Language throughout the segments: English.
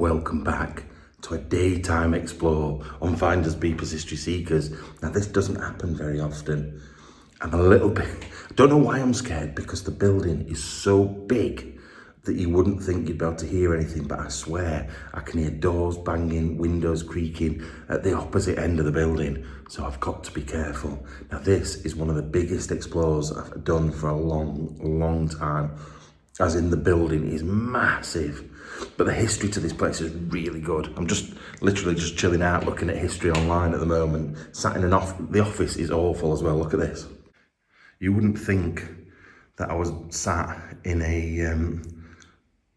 welcome back to a daytime explore on Finders Beepers History Seekers. Now this doesn't happen very often. I'm a little bit, I don't know why I'm scared, because the building is so big that you wouldn't think you'd be able to hear anything, but I swear I can hear doors banging, windows creaking at the opposite end of the building, so I've got to be careful. Now this is one of the biggest explores I've done for a long time, as in the building is massive, but the history to this place is really good. I'm literally just chilling out looking at history online at the moment. Sat in the office is awful as well. Look at this. You wouldn't think that I was sat in a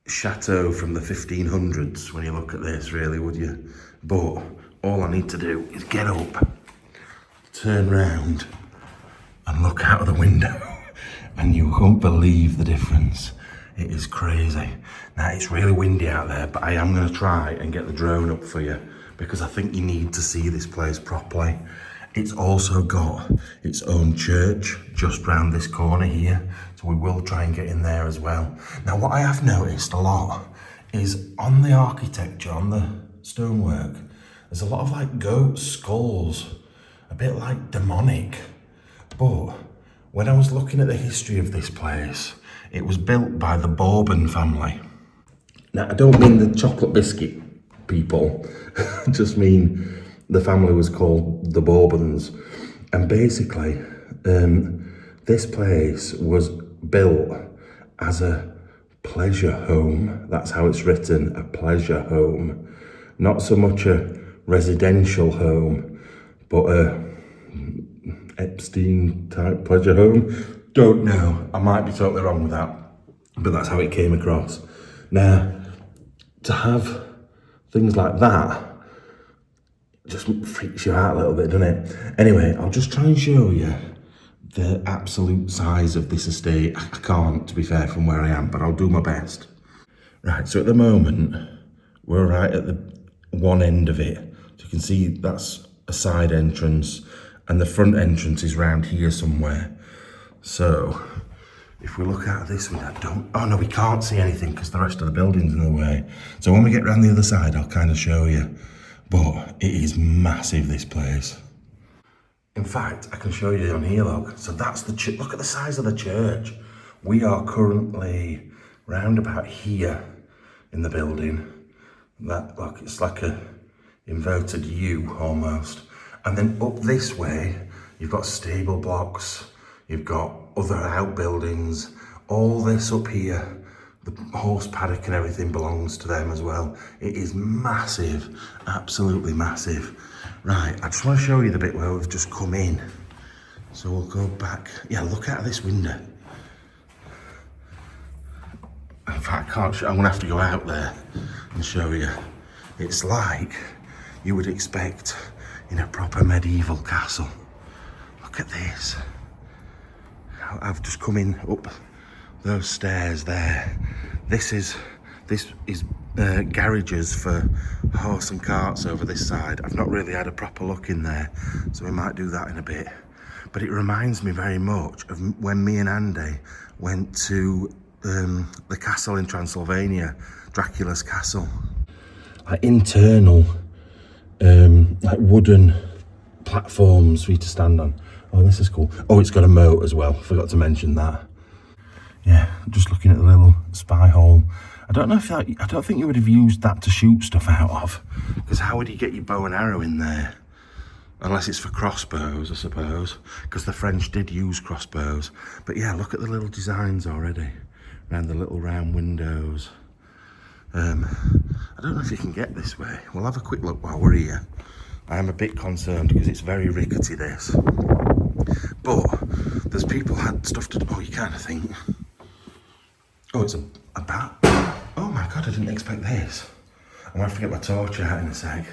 chateau from the 1500s when you look at this, really, would you? But all I need to do is get up, turn round and look out of the window and you won't believe the difference. It is crazy. Now it's really windy out there, but I am going to try and get the drone up for you because I think you need to see this place properly. It's also got its own church just round this corner here, so we will try and get in there as well. Now what I have noticed a lot is on the architecture, on the stonework, there's a lot of like goat skulls, a bit like demonic. But when I was looking at the history of this place, it was built by the Bourbon family. Now I don't mean the chocolate biscuit people, I just mean the family was called the Bourbons. And basically, this place was built as a pleasure home. That's how it's written, a pleasure home. Not so much a residential home, but a Epstein type pleasure home. Don't know, I might be totally wrong with that, but that's how it came across. Now, to have things like that just freaks you out a little bit, doesn't it? Anyway, I'll just try and show you the absolute size of this estate. I can't, to be fair, from where I am, but I'll do my best. Right, so at the moment, we're right at the one end of it. So you can see that's a side entrance, and the front entrance is round here somewhere. So, if we look out this window, oh no, we can't see anything because the rest of the building's in the way. So when we get round the other side, I'll kind of show you. But it is massive, this place. In fact, I can show you on here, look. So that's the church. Look at the size of the church. We are currently round about here in the building. That, look, it's like a inverted U almost. And then up this way, you've got stable blocks. You've got other outbuildings. All this up here, the horse paddock and everything belongs to them as well. It is massive, absolutely massive. Right, I just want to show you the bit where we've just come in. So we'll go back. Yeah, look out of this window. In fact, I can't I'm gonna have to go out there and show you. It's like you would expect in a proper medieval castle. Look at this. I've just come in up those stairs there. This is garages for horse and carts over this side. I've not really had a proper look in there, so we might do that in a bit. But it reminds me very much of when me and Andy went to the castle in Transylvania, Dracula's castle. Like internal, like wooden platforms for you to stand on. Oh, this is cool. Oh, it's got a moat as well. Forgot to mention that. Yeah, just looking at the little spy hole. I don't think you would have used that to shoot stuff out of, because how would you get your bow and arrow in there? Unless it's for crossbows, I suppose, because the French did use crossbows. But yeah, look at the little designs already around the little round windows. I don't know if you can get this way. We'll have a quick look while we're here. I am a bit concerned because it's very rickety, this. But there's people had stuff to do. Oh, you kind of think. Oh, it's a bat. Oh my God, I didn't expect this. I'm gonna have to get my torch out in a sec.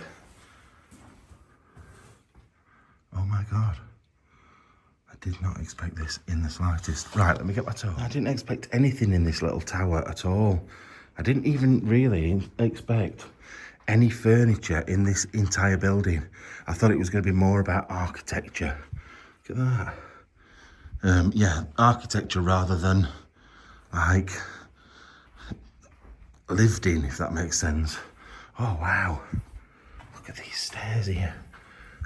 Oh my God. I did not expect this in the slightest. Right, let me get my torch. I didn't expect anything in this little tower at all. I didn't even really expect any furniture in this entire building. I thought it was going to be more about architecture. Look at that. Yeah, architecture rather than like lived in, if that makes sense. Oh wow, look at these stairs here.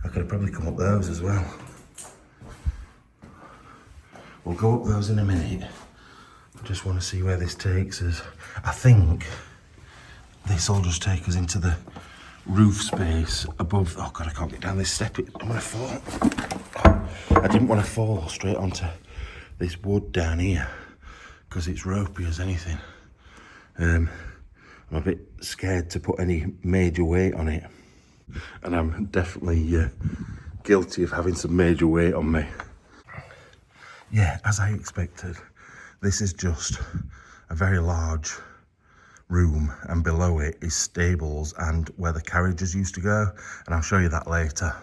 I could have probably come up those as well. We'll go up those in a minute. I just want to see where this takes us. I think this will just take us into the roof space above. Oh God, I can't get down this step. I'm gonna fall. Oh, I didn't want to fall straight onto this wood down here because it's ropey as anything. I'm a bit scared to put any major weight on it. And I'm definitely guilty of having some major weight on me. Yeah, as I expected, this is just a very large room, and below it is stables and where the carriages used to go, and I'll show you that later.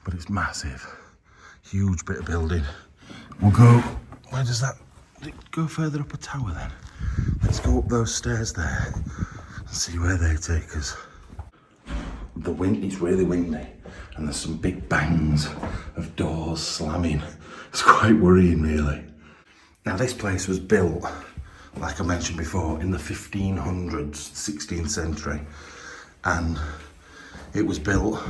But it's massive, huge bit of building. We'll go, where does that, go further up a tower then? Let's go up those stairs there and see where they take us. The wind, it's really windy, and there's some big bangs of doors slamming. It's quite worrying, really. Now, this place was built, like I mentioned before, in the 1500s, 16th century, and it was built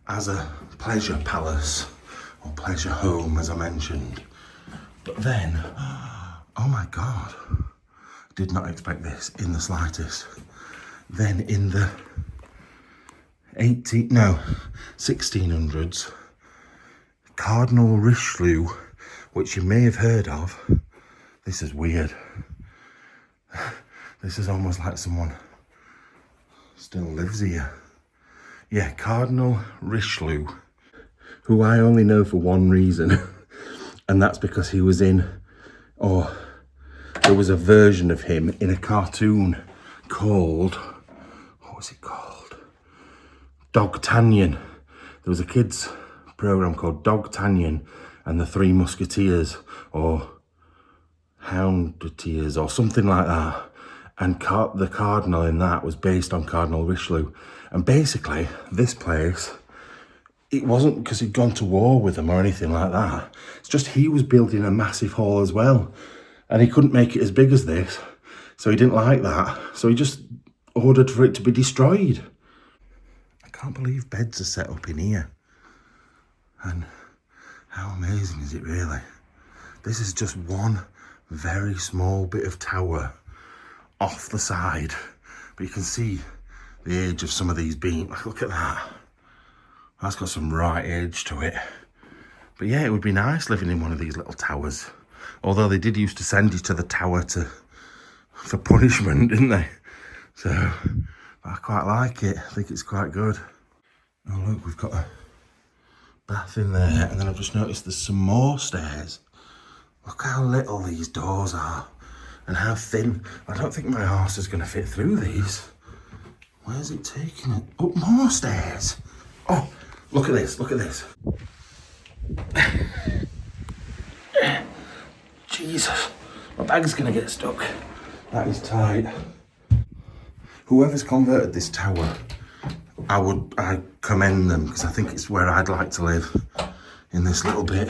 as a pleasure palace, or pleasure home, as I mentioned. But then, oh my God, I did not expect this in the slightest. Then in the 1600s, Cardinal Richelieu, which you may have heard of, this is weird. This is almost like someone still lives here. Yeah, Cardinal Richelieu, who I only know for one reason, and that's because he was in, or there was a version of him in a cartoon called, what was it called? D'Artagnan. There was a kids' program called D'Artagnan and the Three Musketeers, or Houndeteers, or something like that. And the cardinal in that was based on Cardinal Richelieu. And basically, this place, it wasn't because he'd gone to war with them or anything like that. It's just he was building a massive hall as well. And he couldn't make it as big as this. So he didn't like that. So he just ordered for it to be destroyed. I can't believe beds are set up in here. And how amazing is it really? This is just one very small bit of tower off the side. But you can see the age of some of these beams. Look at that. That's got some right age to it. But yeah, it would be nice living in one of these little towers. Although they did used to send you to the tower for punishment, didn't they? So I quite like it. I think it's quite good. Oh look, we've got a bath in there, and then I've just noticed there's some more stairs. Look how little these doors are and how thin. I don't think my arse is going to fit through these. Where's it taking it? Up more stairs. Oh, look at this, look at this. Jesus, my bag's going to get stuck. That is tight. Whoever's converted this tower, I commend them, because I think it's where I'd like to live, in this little bit.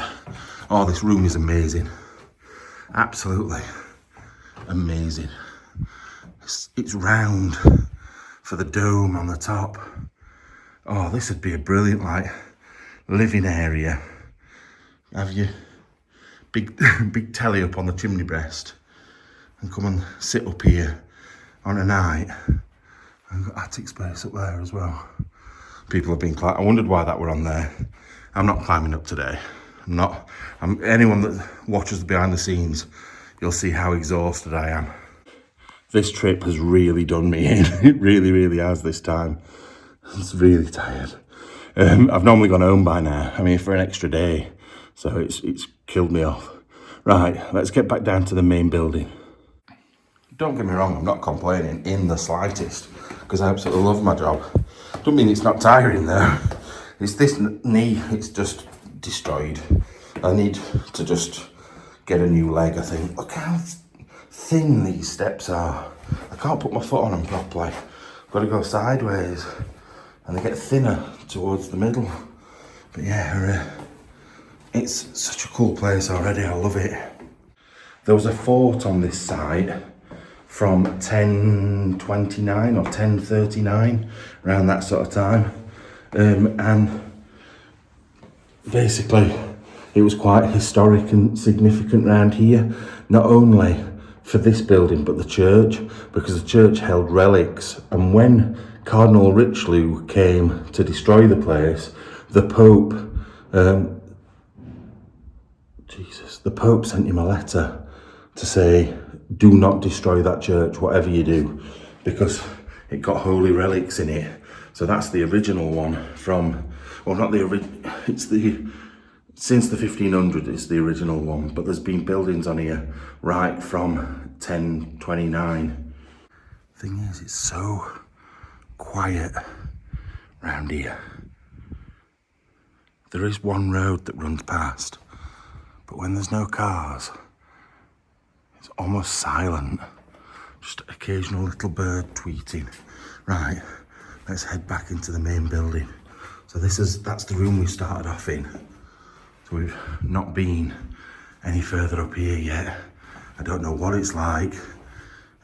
Oh, this room is amazing. Absolutely amazing. It's round for the dome on the top. Oh, this would be a brilliant, like, living area. Have you big telly up on the chimney breast and come and sit up here on a night. I've got attic space up there as well. People have been climbing. I wondered why that were on there. I'm not climbing up today. Anyone that watches behind the scenes, you'll see how exhausted I am. This trip has really done me in. It really, really has this time. It's really tired. I've normally gone home by now. I'm here for an extra day, so it's killed me off. Right, let's get back down to the main building. Don't get me wrong, I'm not complaining in the slightest, because I absolutely love my job. Don't mean it's not tiring though. It's this knee, it's just destroyed. I need to just get a new leg, I think. Look how thin these steps are. I can't put my foot on them properly. I've got to go sideways, and they get thinner towards the middle. But yeah, it's such a cool place already, I love it. There was a fort on this site from 1029 or 1039, around that sort of time. And basically it was quite historic and significant around here, not only for this building but the church, because the church held relics. And when Cardinal Richelieu came to destroy the place, the Pope the Pope sent him a letter to say, do not destroy that church, whatever you do, because it got holy relics in it. So that's the original one from, well, not the original, it's the, since the 1500s, it's the original one, but there's been buildings on here right from 1029. Thing is, it's so quiet round here. There is one road that runs past, but when there's no cars, it's almost silent. Just occasional little bird tweeting. Right, let's head back into the main building. So that's the room we started off in. So we've not been any further up here yet. I don't know what it's like.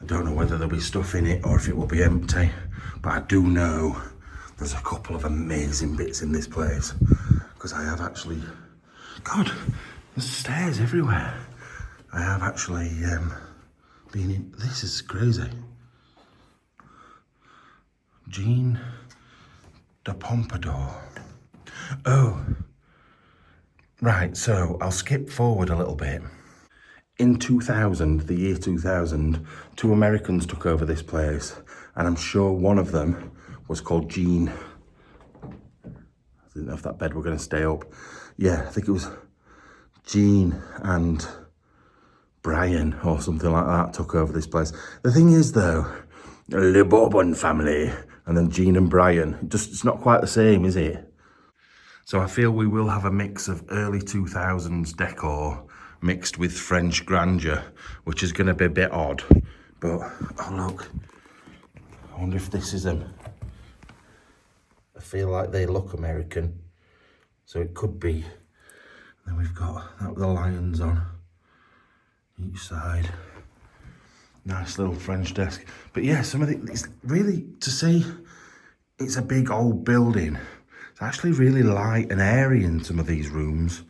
I don't know whether there'll be stuff in it or if it will be empty. But I do know there's a couple of amazing bits in this place. Because I have actually, God, there's stairs everywhere. I have actually been in, this is crazy. Jean de Pompadour. Oh, right, so I'll skip forward a little bit. In 2000, the year 2000, 2 Americans took over this place, and I'm sure one of them was called Jean. I didn't know if that bed were going to stay up. Yeah, I think it was Jean and Brian or something like that took over this place. The thing is though, Le Bourbon family, and then Jean and Brian, it's not quite the same, is it? So I feel we will have a mix of early 2000s decor mixed with French grandeur, which is going to be a bit odd. But, oh look, I wonder if this is them. I feel like they look American, so it could be. Then we've got the lions on each side. Nice little French desk. But yeah, some of it's really, to say it's a big old building, it's actually really light and airy in some of these rooms.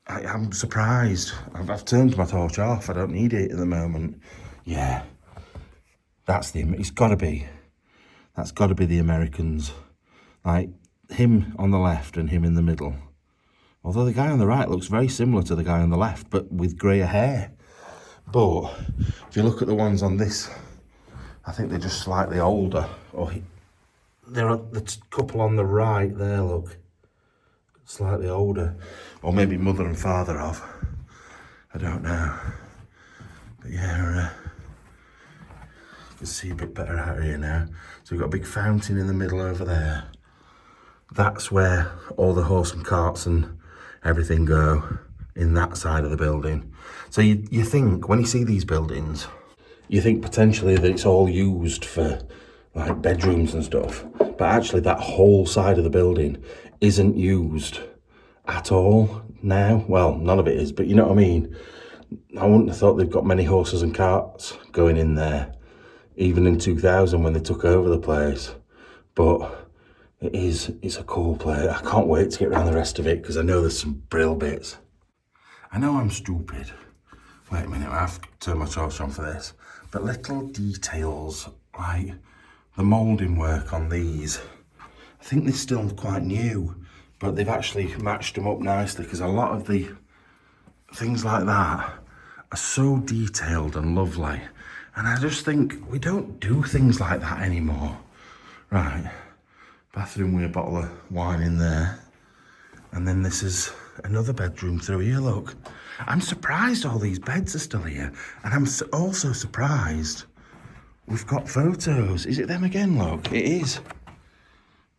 I'm surprised. I've turned my torch off. I don't need it at the moment. Yeah, that's it's got to be. That's got to be the Americans. Like him on the left and him in the middle. Although the guy on the right looks very similar to the guy on the left, but with greyer hair. But if you look at the ones on this, I think they're just slightly older. Or there are the couple on the right there, look, slightly older. Or maybe mother and father of. I don't know. But yeah, you can see a bit better out here now. So we've got a big fountain in the middle over there. That's where all the horse and carts and everything go, in that side of the building. So you think, when you see these buildings, you think potentially that it's all used for like bedrooms and stuff. But actually that whole side of the building isn't used at all now. Well, none of it is, but you know what I mean? I wouldn't have thought they've got many horses and carts going in there, even in 2000 when they took over the place. But it's a cool place. I can't wait to get around the rest of it because I know there's some brill bits. I know I'm stupid. Wait a minute, I have to turn my torch on for this. But little details like the moulding work on these, I think they're still quite new, but they've actually matched them up nicely because a lot of the things like that are so detailed and lovely. And I just think we don't do things like that anymore. Right. Bathroom with a bottle of wine in there. And then this is another bedroom through here, look. I'm surprised all these beds are still here. And I'm also surprised we've got photos. Is it them again, look? It is.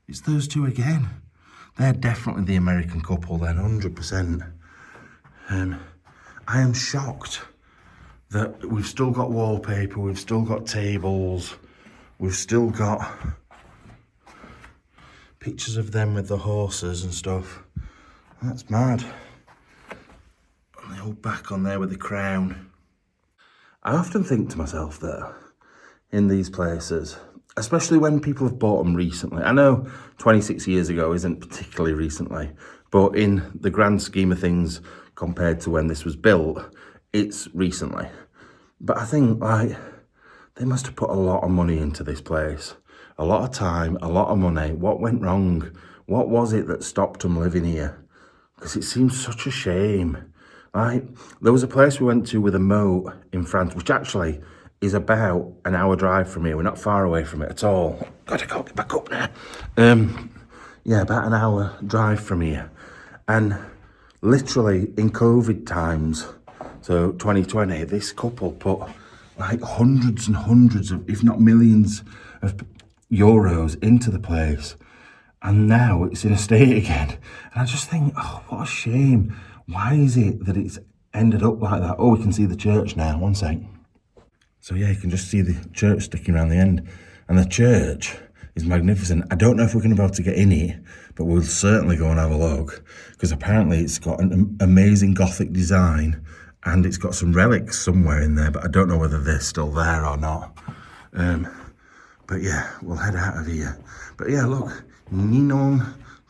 It's those two again. They're definitely the American couple then, 100%. I am shocked that we've still got wallpaper, we've still got tables, we've still got pictures of them with the horses and stuff. That's mad. And the old back on there with the crown. I often think to myself that in these places, especially when people have bought them recently, I know 26 years ago isn't particularly recently, but in the grand scheme of things compared to when this was built, it's recently. But I think, like, they must have put a lot of money into this place. A lot of time, a lot of money. What went wrong? What was it that stopped them living here? Because it seems such a shame. Like, there was a place we went to with a moat in France, which actually is about an hour drive from here. We're not far away from it at all. God, I can't get back up now. Yeah, about an hour drive from here. And literally in COVID times, so 2020, this couple put like hundreds and hundreds of, if not millions of euros into the place. And now it's in a state again. And I just think, oh, what a shame. Why is it that it's ended up like that? Oh, we can see the church now. One sec. So yeah, you can just see the church sticking around the end. And the church is magnificent. I don't know if we're going to be able to get in it, but we'll certainly go and have a look. Because apparently it's got an amazing Gothic design. And it's got some relics somewhere in there, but I don't know whether they're still there or not. But yeah, we'll head out of here. But yeah, look, Ninon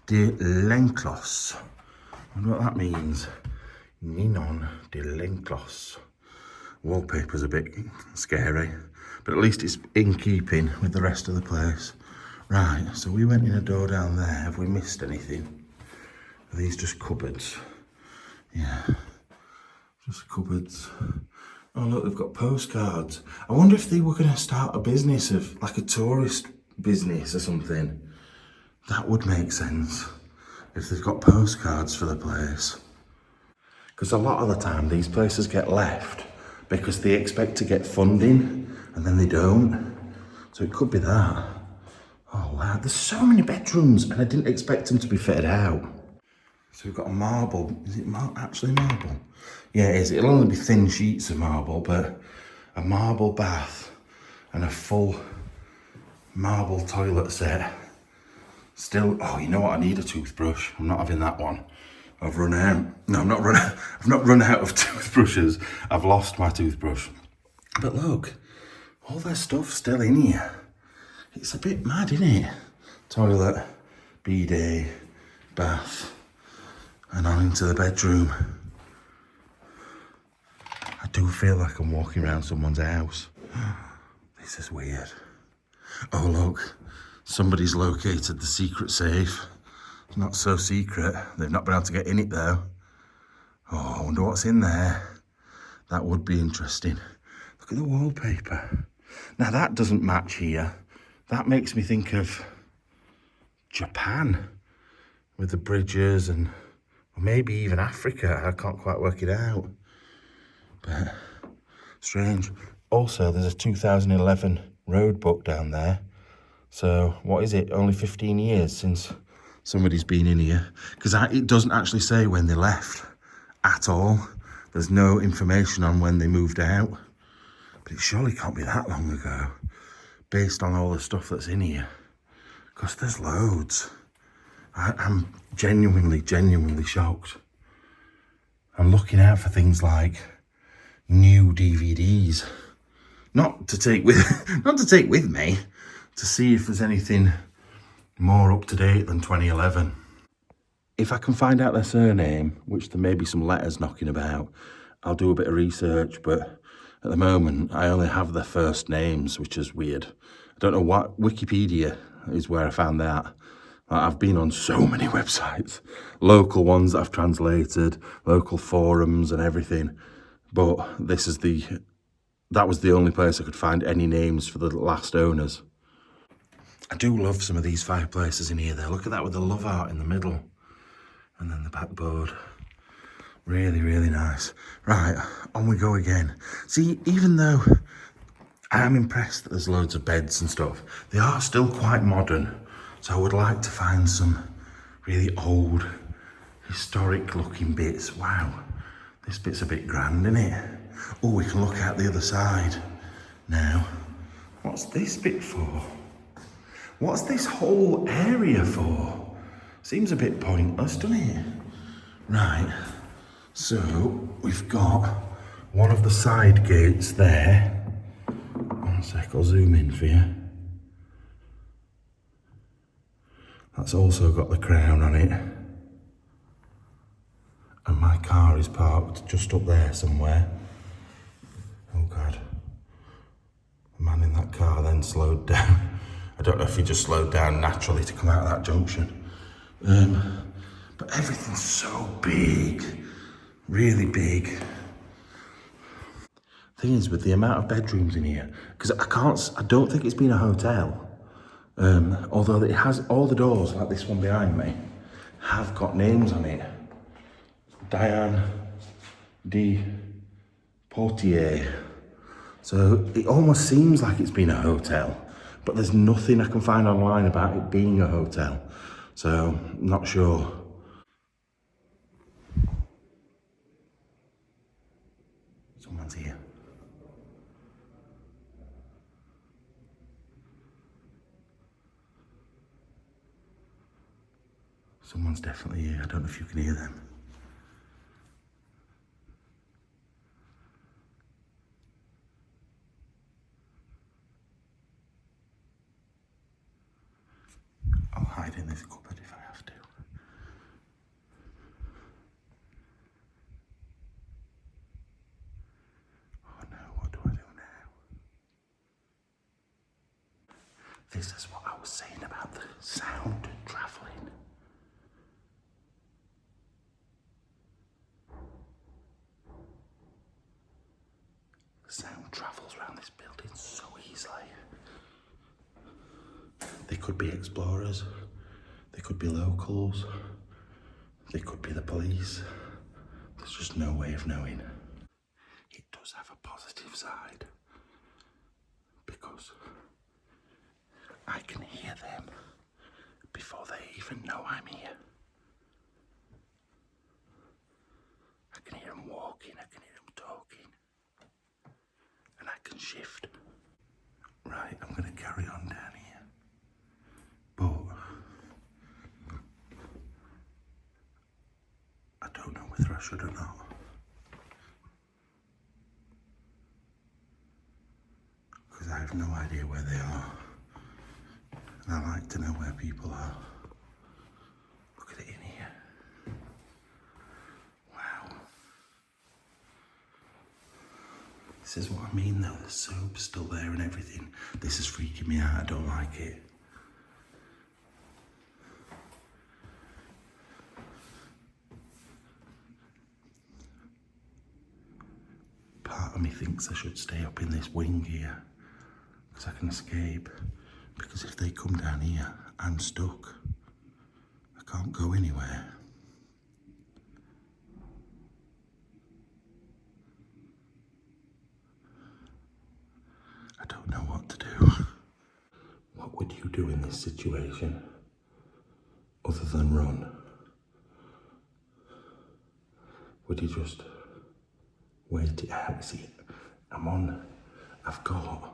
de l'Enclos. I wonder what that means. Ninon de l'Enclos. Wallpaper's a bit scary, but at least it's in keeping with the rest of the place. Right, so we went in a door down there. Have we missed anything? Are these just cupboards? Yeah, just cupboards. Oh look, they've got postcards. I wonder if they were going to start a business of, like a tourist business or something. That would make sense, if they've got postcards for the place. Because a lot of the time, these places get left because they expect to get funding, and then they don't. So it could be that. Oh wow, there's so many bedrooms, and I didn't expect them to be fitted out. So we've got a marble. Is it actually marble? Yeah, it is. It'll only be thin sheets of marble, but a marble bath and a full marble toilet set. Still, oh, you know what? I need a toothbrush. I'm not having that one. I've run out. No, I've not run out of toothbrushes. I've lost my toothbrush. But look, all their stuff's still in here. It's a bit mad, isn't it? Toilet, bidet, bath, and on into the bedroom. I do feel like I'm walking around someone's house. This is weird. Oh look, somebody's located the secret safe. It's not so secret. They've not been able to get in it though. Oh, I wonder what's in there. That would be interesting. Look at the wallpaper. Now that doesn't match here. That makes me think of Japan with the bridges, and or maybe even Africa. I can't quite work it out. But strange. Also, there's a 2011 road book down there. So what is it? Only 15 years since somebody's been in here. Because it doesn't actually say when they left at all. There's no information on when they moved out. But it surely can't be that long ago, based on all the stuff that's in here. Because there's loads. I'm genuinely shocked. I'm looking out for things like new DVDs. Not to take with me, to see if there's anything more up to date than 2011. If I can find out their surname, which there may be some letters knocking about, I'll do a bit of research, but at the moment I only have their first names, which is weird. I don't know what, Wikipedia is where I found that. I've been on so many websites, local ones that I've translated, local forums and everything, but that was the only place I could find any names for the last owners. I do love some of these fireplaces in here though. Look at that with the love art in the middle. And then the backboard. Really nice. Right, on we go again. See, even though I am impressed that there's loads of beds and stuff, they are still quite modern. So I would like to find some really old, historic looking bits. Wow, this bit's a bit grand, isn't it? Oh, we can look out the other side now. What's this bit for? What's this whole area for? Seems a bit pointless, doesn't it? Right, so we've got One of the side gates there, one sec, I'll zoom in for you. That's also got the crown on it. And my car is parked just up there somewhere. Oh God. The man in that car then slowed down. I don't know if he just slowed down naturally to come out of that junction. But everything's so big, really big. Thing is, with the amount of bedrooms in here, because I don't think it's been a hotel. Although it has all the doors, like this one behind me, have got names on it. Diane de Portier. So it almost seems like it's been a hotel, but there's nothing I can find online about it being a hotel. So I'm not sure. Someone's here. Someone's definitely here. I don't know if you can hear them. I'll hide in this cupboard if I have to. Oh no, what do I do now? This is what I was saying about the sound travelling. The sound travels around this building so easily. They could be explorers, they could be locals, they could be the police. There's just no way of knowing. It does have a positive side, because I can hear them before they even know I'm here. I can hear them walking, I can hear them talking, and I can shift. Right, I'm going to carry on down here. But I don't know whether I should or not. Because I have no idea where they are. And I like to know where people are. Look at it in here. Wow. This is what I mean though, the soap's still there and everything. This is freaking me out, I don't like it. Part of me thinks I should stay up in this wing here, because I can escape. Because if they come down here, I'm stuck. I can't go anywhere. I don't know what to do. What would you do in this situation, other than run? Would you just wait it out? See, I've got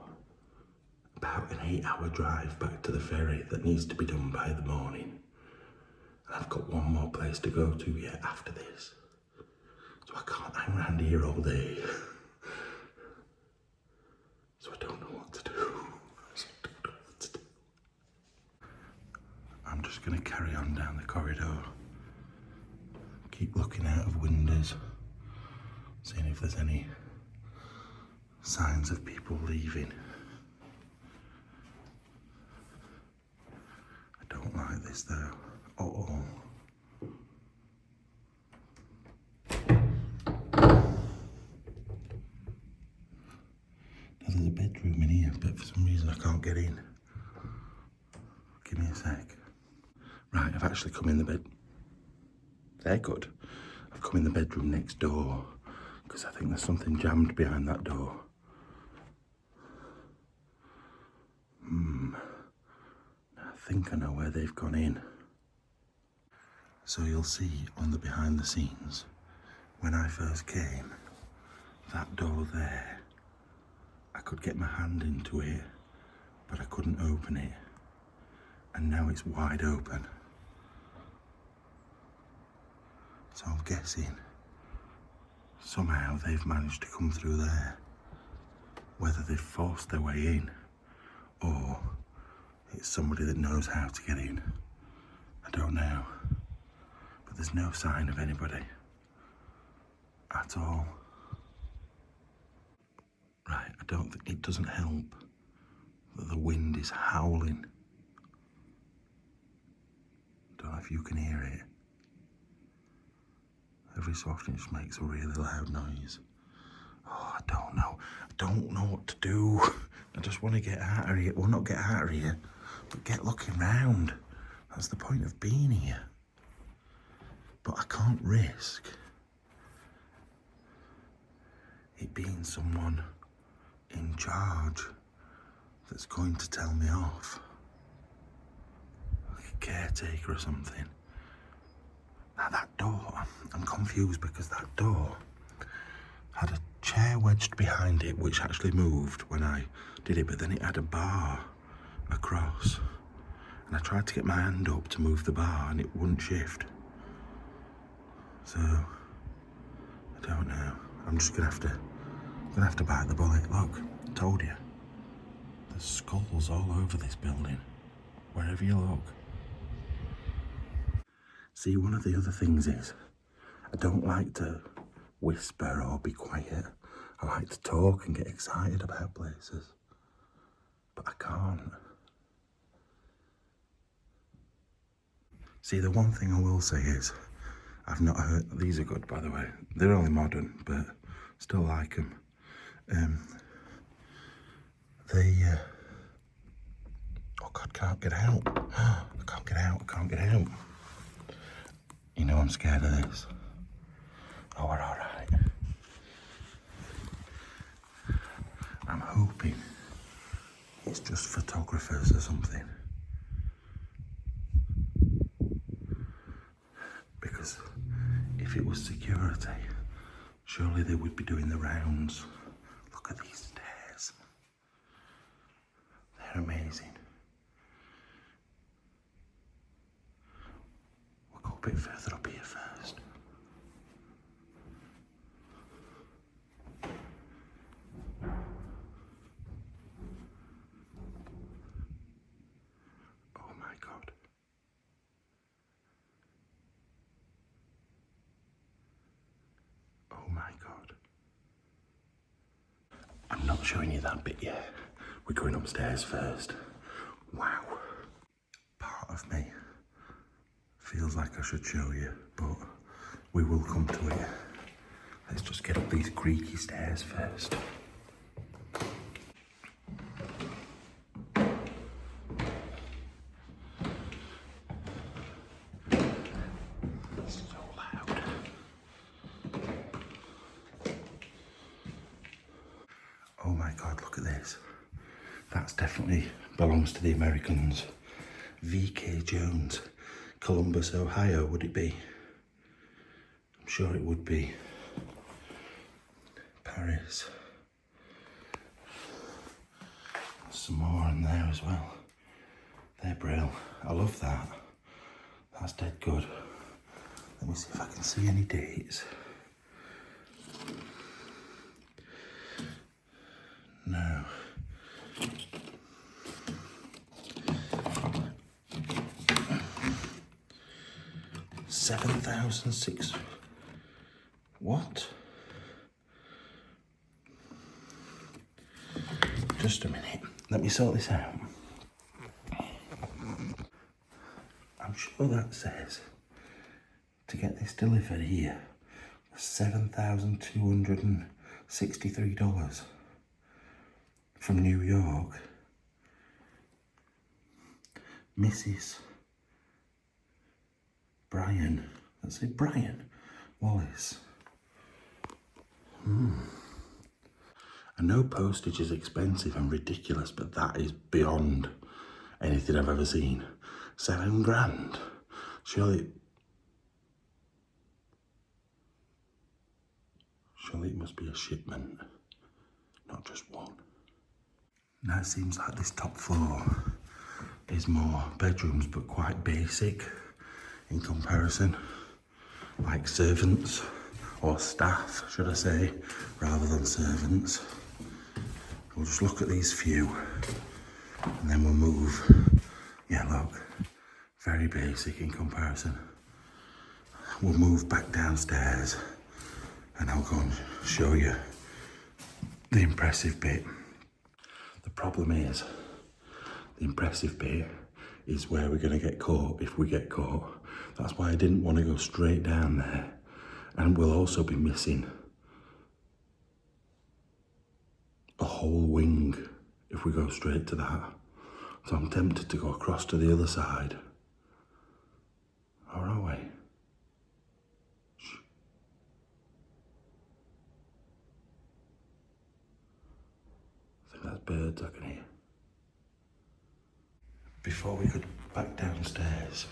about an 8-hour drive back to the ferry that needs to be done by the morning. And I've got one more place to go to yet after this. So I can't hang around here all day. So I don't know what to do. I'm just going to carry on down the corridor. Keep looking out of windows. Seeing if there's any signs of people leaving. I don't like this though, at all. Now there's a bedroom in here, but for some reason I can't get in. Give me a sec. Right, I've actually come in the bed. They're good. I've come in the bedroom next door, because I think there's something jammed behind that door. I think I know where they've gone in. So you'll see on the behind the scenes, when I first came, that door there, I could get my hand into it, but I couldn't open it. And now it's wide open. So I'm guessing somehow they've managed to come through there. Whether they've forced their way in or it's somebody that knows how to get in, I don't know. But there's no sign of anybody at all. Right, I don't think it doesn't help that the wind is howling. Don't know if you can hear it. Every so often it just makes a really loud noise. Oh, I don't know. I don't know what to do. I just want to get out of here. Well, not get out of here, but get looking round. That's the point of being here. But I can't risk it being someone in charge that's going to tell me off. Like a caretaker or something. Now that door, I'm confused because that door had a chair wedged behind it which actually moved when I did it, but then it had a bar across. And I tried to get my hand up to move the bar and it wouldn't shift. So, I don't know. I'm just gonna have to bite the bullet. Look, I told you. There's skulls all over this building, wherever you look. See, one of the other things is, I don't like to whisper or be quiet. I like to talk and get excited about places, but I can't. See, the one thing I will say is, I've not heard, these are good by the way, they're only modern, but still like them. Oh God, can't get out. I can't get out. You know I'm scared of this. Oh, we're all right. I'm hoping it's just photographers or something. Because if it was security, surely they would be doing the rounds. Look at these stairs. They're amazing. We'll go a bit further up here first. Oh my God. Oh my God. I'm not showing you that bit yet. We're going upstairs first. Wow. Part of me feels like I should show you, but we will come to it. Let's just get up these creaky stairs first. So loud. Oh my God, look at this. That's definitely belongs to the Americans. V.K. Jones, Columbus, Ohio, would it be? I'm sure it would be. Paris. Some more in there as well. They're brill. I love that. That's dead good. Let me see if I can see any dates. No. $7,006. What? Just a minute. Let me sort this out. I'm sure that says to get this delivered here was $7,263 from New York. Mrs. Brian, let's say Brian Wallace. I know postage is expensive and ridiculous, but that is beyond anything I've ever seen. $7,000. Surely it must be a shipment, not just one. Now it seems like this top floor is more bedrooms, but quite basic in comparison, like servants or staff, should I say, rather than servants. We'll just look at these few and then we'll move. Yeah, look, very basic in comparison. We'll move back downstairs and I'll go and show you the impressive bit. The problem is, the impressive bit is where we're going to get caught if we get caught. That's why I didn't want to go straight down there. And we'll also be missing a whole wing if we go straight to that. So I'm tempted to go across to the other side. Or are we? Shh. I think that's birds I can hear. Before we go back downstairs,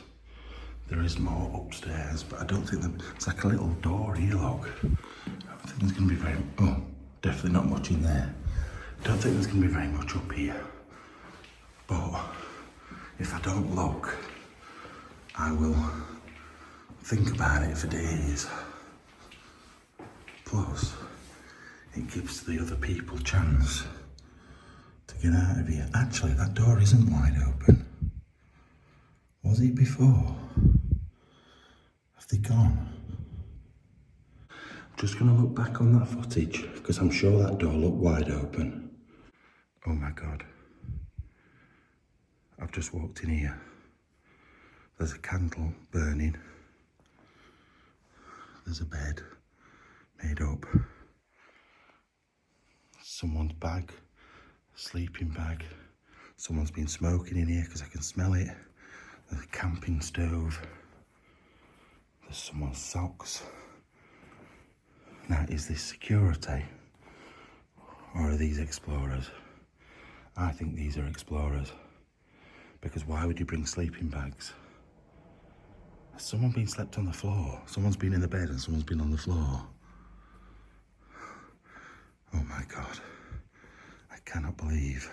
there is more upstairs, but I don't think that it's like a little door here, look. I don't think there's going to be very, oh, definitely not much in there. I don't think there's going to be very much up here. But if I don't look, I will think about it for days. Plus, it gives the other people a chance to get out of here. Actually, that door isn't wide open. Was it before? Have they gone? I'm just going to look back on that footage because I'm sure that door looked wide open. Oh my God. I've just walked in here. There's a candle burning. There's a bed made up. Someone's bag, sleeping bag. Someone's been smoking in here because I can smell it. There's a camping stove. There's someone's socks. Now, is this security? Or are these explorers? I think these are explorers. Because why would you bring sleeping bags? Has someone been slept on the floor? Someone's been in the bed and someone's been on the floor. Oh my God. I cannot believe.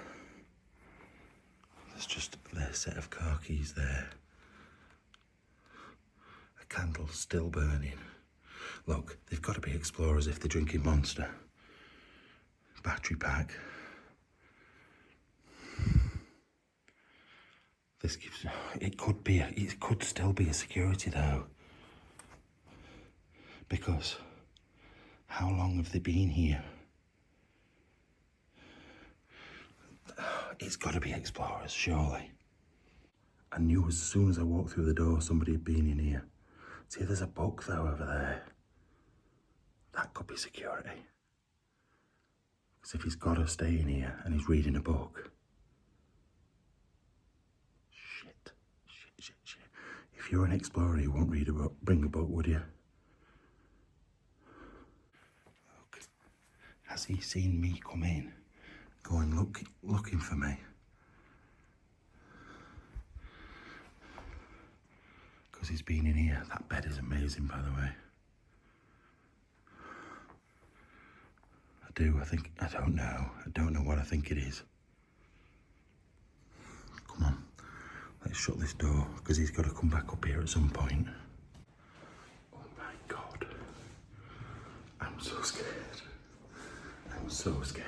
There's just their set of car keys there. A candle still burning. Look, they've got to be explorers if they're drinking Monster. Battery pack. This gives, it could still be a security though. Because how long have they been here? It's got to be explorers, surely. I knew as soon as I walked through the door somebody had been in here. See, there's a book though over there. That could be security. Because if he's got to stay in here and he's reading a book. Shit. If you're an explorer, you won't read a book, bring a book, would you? Look, has he seen me come in? Going looking for me? Because he's been in here. That bed is amazing, by the way. I don't know what I think it is. Come on, let's shut this door, because he's got to come back up here at some point. Oh my God. I'm so scared. I'm so scared.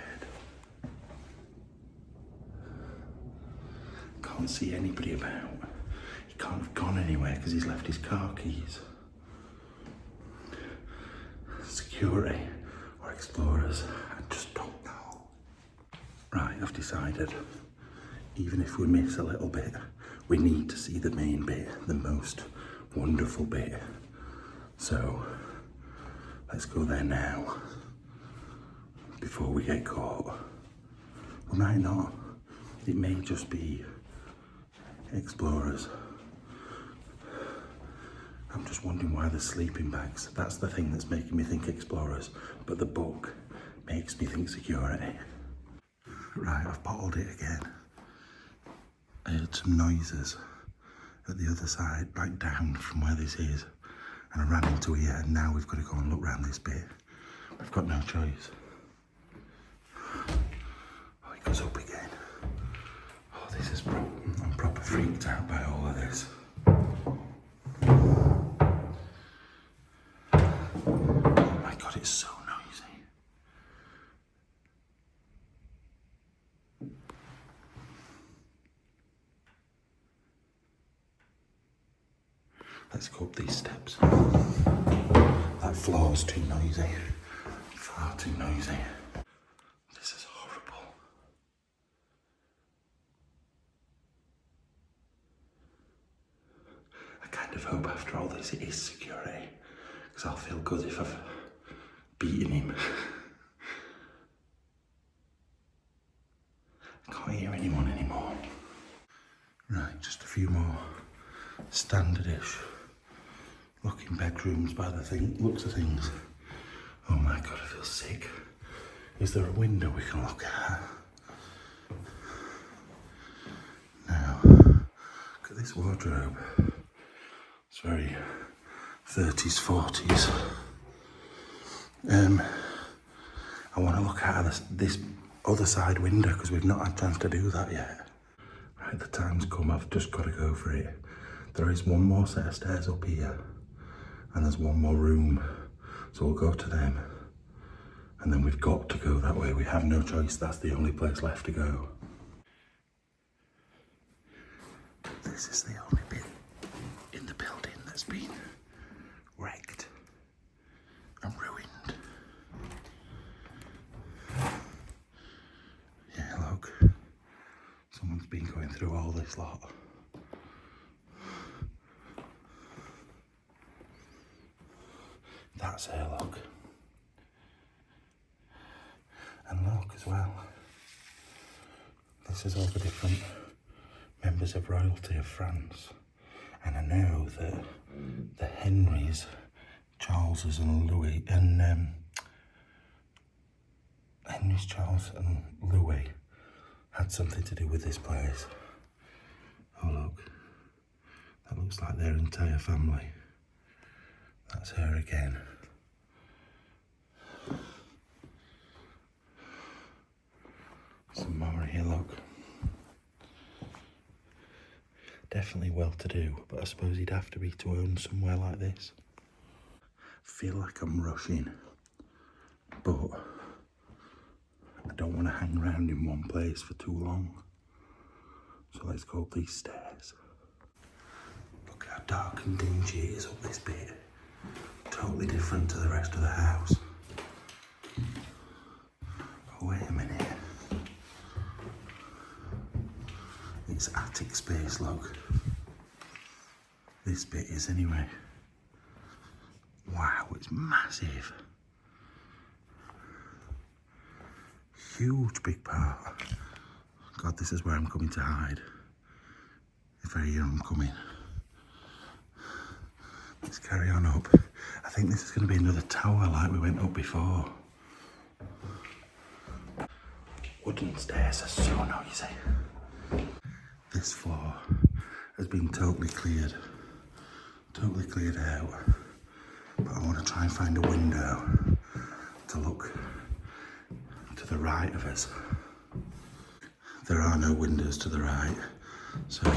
Can't see anybody about. He can't have gone anywhere because he's left his car keys. Security or explorers, I just don't know. Right, I've decided, even if we miss a little bit, we need to see the main bit, the most wonderful bit. So, let's go there now, before we get caught. We might not. It may just be explorers. I'm just wondering why there's sleeping bags. That's the thing that's making me think explorers, but the book makes me think security. Right, I've bottled it again. I heard some noises at the other side, like down from where this is, and I ran into here, and now we've got to go and look around this bit. We've got no choice. Oh, it goes up again. Oh, this is I'm proper freaked out by all of this. Oh Let's go up these steps. That floor's too noisy. Far too noisy. This is horrible. I kind of hope after all this it is security, because I'll feel good if I've beaten him. I can't hear anyone anymore. Right, just a few more standardish looking bedrooms by the looks of things. Oh my god, I feel sick. Is there a window we can look at? Now, look at this wardrobe. It's very 30s, 40s. I want to look at this other side window because we've not had a chance to do that yet. Right, the time's come, I've just got to go for it. There is one more set of stairs up here and there's one more room. So we'll go to them and then we've got to go that way. We have no choice, that's the only place left to go. This is the only bit in the building that's been wrecked and ruined. Yeah, look. Someone's been going through all this lot. That's her, look. And look as well. This is all the different members of royalty of France. And I know that the Henrys, Charleses and Louis, and Henry's, Charles and Louis had something to do with this place. Oh look, that looks like their entire family. That's her again. Some more here, look. Definitely well-to-do, but I suppose he'd have to be to own somewhere like this. Feel like I'm rushing, but I don't want to hang around in one place for too long. So let's go up these stairs. Look how dark and dingy it is up this bit. Totally different to the rest of the house. Oh, wait a minute. It's attic space, look. This bit is anyway. Wow, it's massive. Huge big part. God, this is where I'm coming to hide. If I hear them coming. Let's carry on up. I think this is going to be another tower like we went up before. Wooden stairs are so noisy. This floor has been totally cleared out. But I want to try and find a window to look to the right of us. There are no windows to the right, so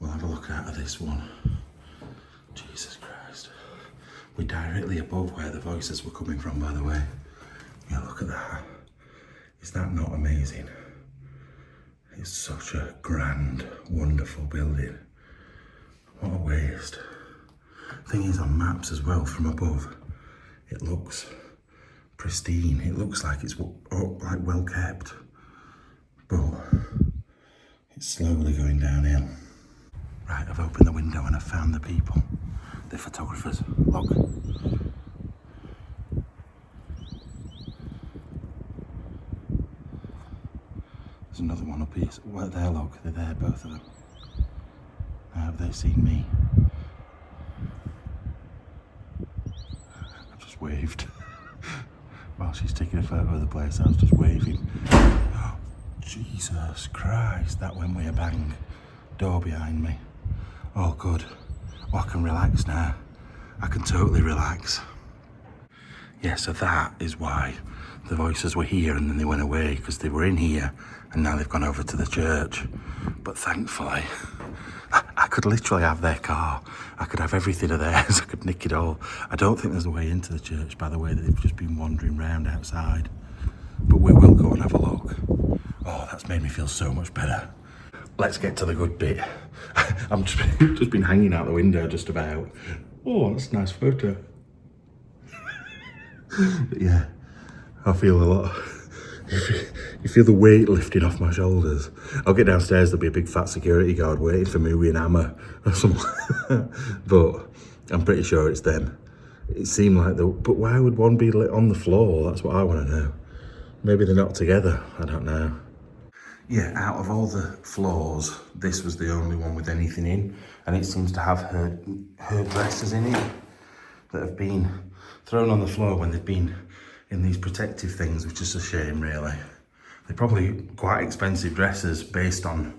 we'll have a look out of this one. Jesus Christ. We're directly above where the voices were coming from, by the way. Yeah, look at that. Is that not amazing? It's such a grand, wonderful building. What a waste. Thing is, on maps as well from above, it looks pristine. It looks like it's like well kept, but it's slowly going downhill. Right, I've opened the window and I've found the people, the photographers. Look. There's another one up here. Well, there, look, they're there, both of them. Now have they seen me? I've just waved. While she's taking a photo of the place, I was just waving. Oh, Jesus Christ, that went with a bang. Door behind me. Oh, good. Oh, I can relax now. I can totally relax. Yeah, so that is why the voices were here and then they went away, because they were in here and now they've gone over to the church. But thankfully, I could literally have their car. I could have everything of theirs. I could nick it all. I don't think there's a way into the church, by the way, that they've just been wandering round outside. But we will go and have a look. Oh, that's made me feel so much better. let's get to the good bit. I'm just been hanging out the window just about. Oh, that's a nice photo. But yeah, I feel a lot. You feel the weight lifting off my shoulders. I'll get downstairs, there'll be a big fat security guard waiting for me with an hammer or something. But I'm pretty sure it's them. It seemed like but why would one be lit on the floor? That's what I want to know. Maybe they're not together, I don't know. Yeah, out of all the floors, this was the only one with anything in, and it seems to have her dresses in it that have been thrown on the floor when they've been in these protective things, which is a shame, really. They're probably quite expensive dresses based on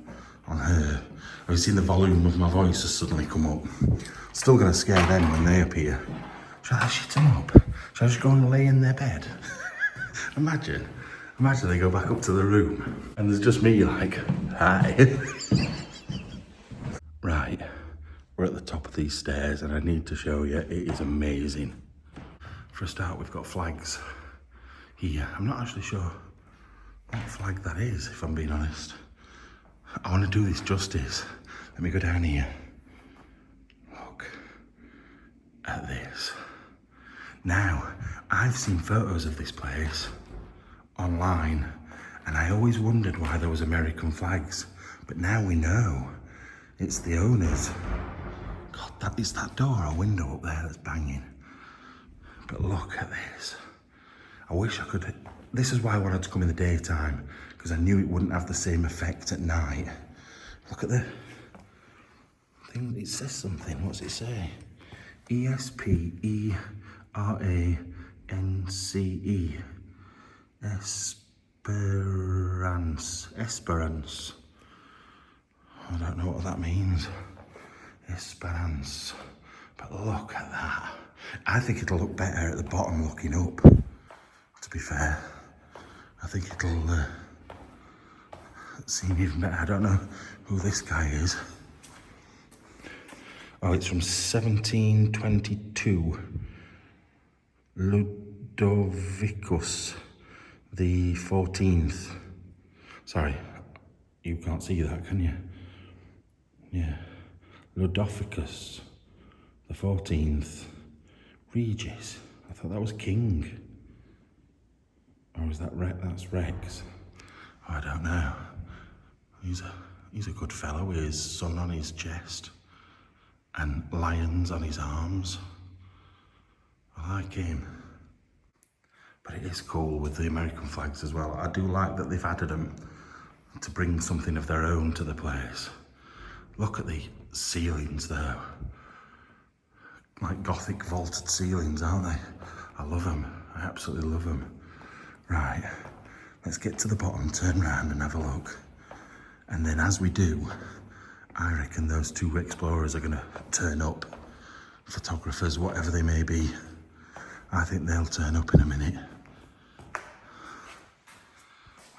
her. I've seen the volume of my voice has suddenly come up. Still gonna scare them when they appear. Shall I shit them up? Shall I just go and lay in their bed? Imagine they go back up to the room and there's just me like, hi. Right, we're at the top of these stairs and I need to show you, it is amazing. For a start, we've got flags here. I'm not actually sure what flag that is, if I'm being honest. I want to do this justice. Let me go down here. Look at this. Now, I've seen photos of this place online and I always wondered why there was American flags, but now we know it's the owners. God, is that door or window up there that's banging? But look at this. I wish I could. This is why I wanted to come in the daytime, because I knew it wouldn't have the same effect at night. Look at the thing, it says something. What's it say? Esperance. Esperance. I don't know what that means. Esperance. But look at that. I think it'll look better at the bottom looking up, to be fair. I think it'll seem even better. I don't know who this guy is. Oh, it's from 1722. Ludovicus the 14th. Sorry, you can't see that, can you? Yeah. Ludovicus the 14th. Regis. I thought that was king. Or is that that's Rex? Oh, I don't know. He's a good fellow with his son on his chest and lions on his arms. I like him. But it is cool with the American flags as well. I do like that they've added them to bring something of their own to the place. Look at the ceilings though. Like Gothic vaulted ceilings, aren't they? I love them. I absolutely love them. Right, let's get to the bottom, turn around and have a look. And then as we do, I reckon those two explorers are gonna turn up. Photographers, whatever they may be. I think they'll turn up in a minute.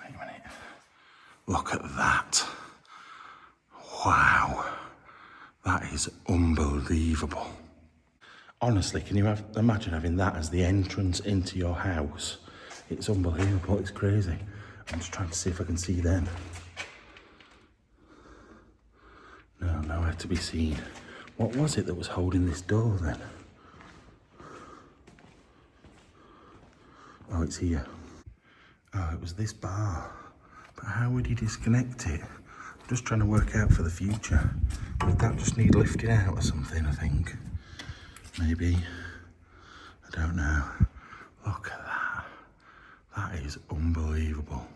Wait a minute. Look at that. Wow. That is unbelievable. Honestly, can you imagine having that as the entrance into your house? It's unbelievable, it's crazy. I'm just trying to see if I can see them. No, nowhere to be seen. What was it that was holding this door then? Oh, it's here. Oh, it was this bar. But how would you disconnect it? I'm just trying to work out for the future. Would that just need lifting out or something, I think? Maybe. I don't know. Look at that. That is unbelievable.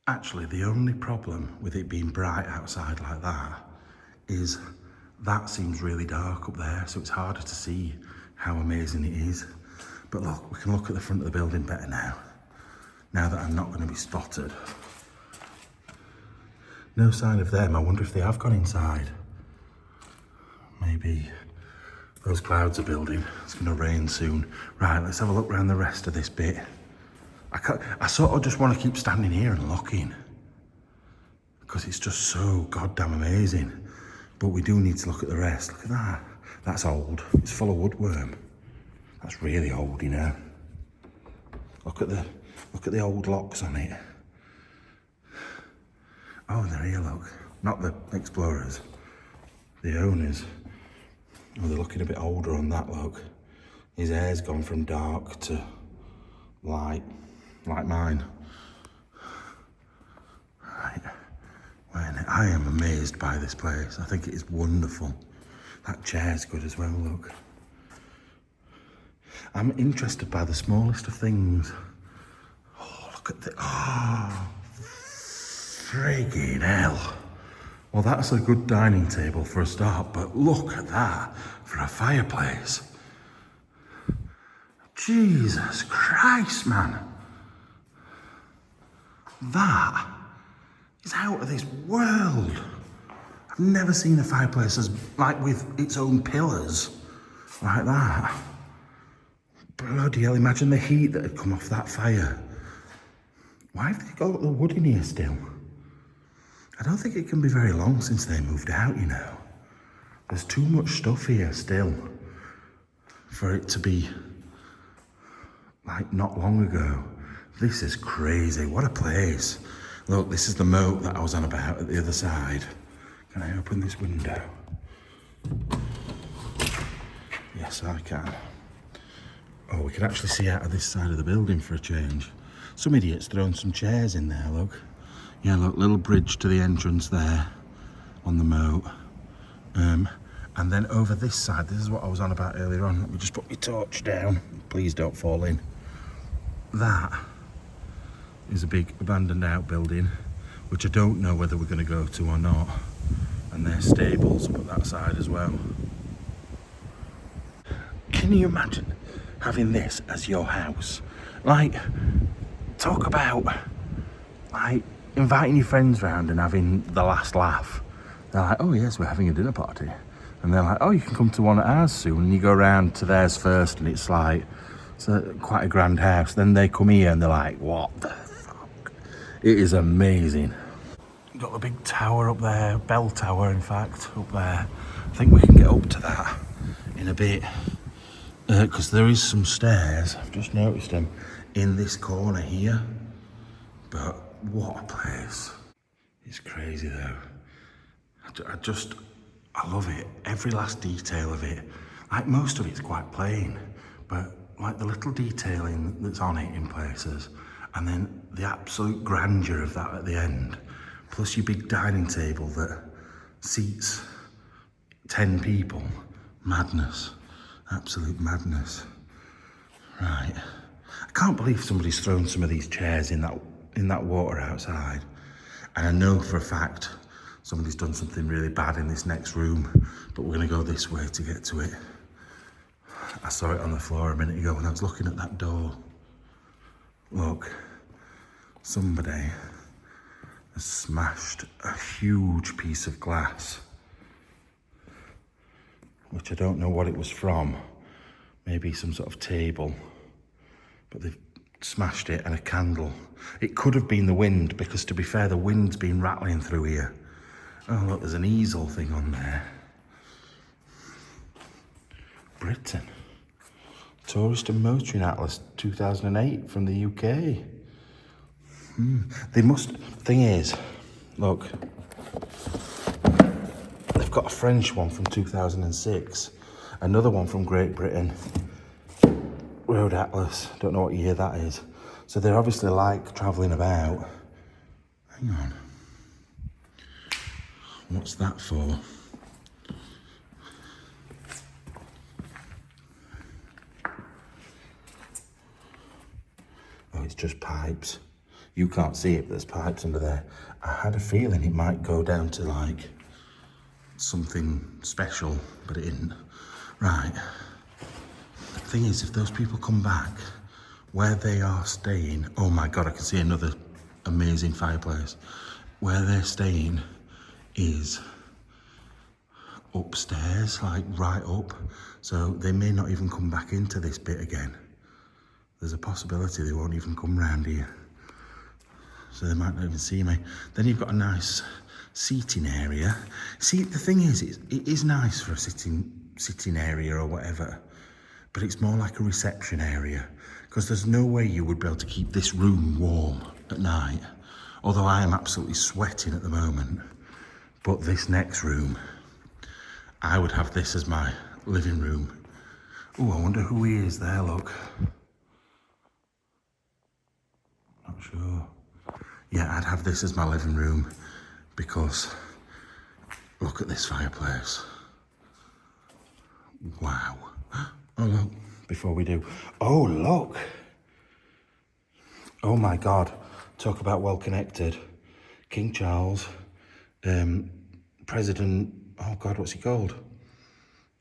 Actually, the only problem with it being bright outside like that is that seems really dark up there, so it's harder to see how amazing it is. But look, we can look at the front of the building better now that I'm not going to be spotted. No sign of them. I wonder if they have gone inside. Maybe those clouds are building. It's going to rain soon. Right, let's have a look around the rest of this bit. I sort of just want to keep standing here and looking because it's just so goddamn amazing. But we do need to look at the rest. Look at that. That's old. It's full of woodworm. That's really old, you know. Look at the old locks on it. Oh, they're here, look. Not the explorers, the owners. Oh, they're looking a bit older on that, look. His hair's gone from dark to light, like mine. Right. Well, I am amazed by this place. I think it is wonderful. That chair's good as well, look. I'm interested by the smallest of things. Oh, look at the... Oh, friggin' hell. Well, that's a good dining table for a start, but look at that for a fireplace. Jesus Christ, man. That is out of this world. I've never seen a fireplace as, like, with its own pillars like that. Bloody hell, imagine the heat that had come off that fire. Why have they got the wood in here still? I don't think it can be very long since they moved out, you know. There's too much stuff here still for it to be like not long ago. This is crazy. What a place. Look, this is the moat that I was on about at the other side. Can I open this window? Yes, I can. Oh, we can actually see out of this side of the building for a change. Some idiot's thrown some chairs in there, look. Yeah, look, little bridge to the entrance there on the moat. And then over this side, this is what I was on about earlier on. Let me just put my torch down. Please don't fall in. That is a big abandoned outbuilding, which I don't know whether we're going to go to or not. And there's stables up at that side as well. Can you imagine having this as your house? Like, talk about, like, inviting your friends round and having the last laugh. They're like, oh yes, we're having a dinner party. And they're like, oh, you can come to one at ours soon. And you go round to theirs first and it's like, it's quite a grand house. Then they come here and they're like, what the fuck? It is amazing. Got the big tower up there, bell tower in fact, up there. I think we can get up to that in a bit. Because there is some stairs, I've just noticed them, in this corner here. But what a place. It's crazy though. I love it. Every last detail of it. Like, most of it's quite plain, but like the little detailing that's on it in places, and then the absolute grandeur of that at the end, plus your big dining table that seats 10 people. Madness. Absolute madness. Right. I can't believe somebody's thrown some of these chairs in that water outside. And I know for a fact somebody's done something really bad in this next room, but we're going to go this way to get to it. I saw it on the floor a minute ago when I was looking at that door. Look, somebody has smashed a huge piece of glass, which I don't know what it was from. Maybe some sort of table, but they've smashed it, and a candle. It could have been the wind, because to be fair, the wind's been rattling through here. Oh look, there's an easel thing on there. Britain. Tourist and Motoring Atlas 2008 from the UK. They must, thing is, look, they've got a French one from 2006, another one from Great Britain, Road Atlas, don't know what year that is. So they're obviously like travelling about. Hang on. What's that for? Oh, it's just pipes. You can't see it, but there's pipes under there. I had a feeling it might go down to like something special, but it didn't. Right. The thing is, if those people come back, where they are staying, oh my God, I can see another amazing fireplace. Where they're staying is upstairs, like right up. So they may not even come back into this bit again. There's a possibility they won't even come round here. So they might not even see me. Then you've got a nice seating area. See, the thing is, it is nice for a sitting area or whatever, but it's more like a reception area, because there's no way you would be able to keep this room warm at night. Although I am absolutely sweating at the moment. But this next room, I would have this as my living room. Oh, I wonder who he is there, look. Not sure. Yeah, I'd have this as my living room because look at this fireplace. Wow. Oh, look, before we do. Oh, look. Oh my God. Talk about well connected. King Charles, President, oh God, what's he called?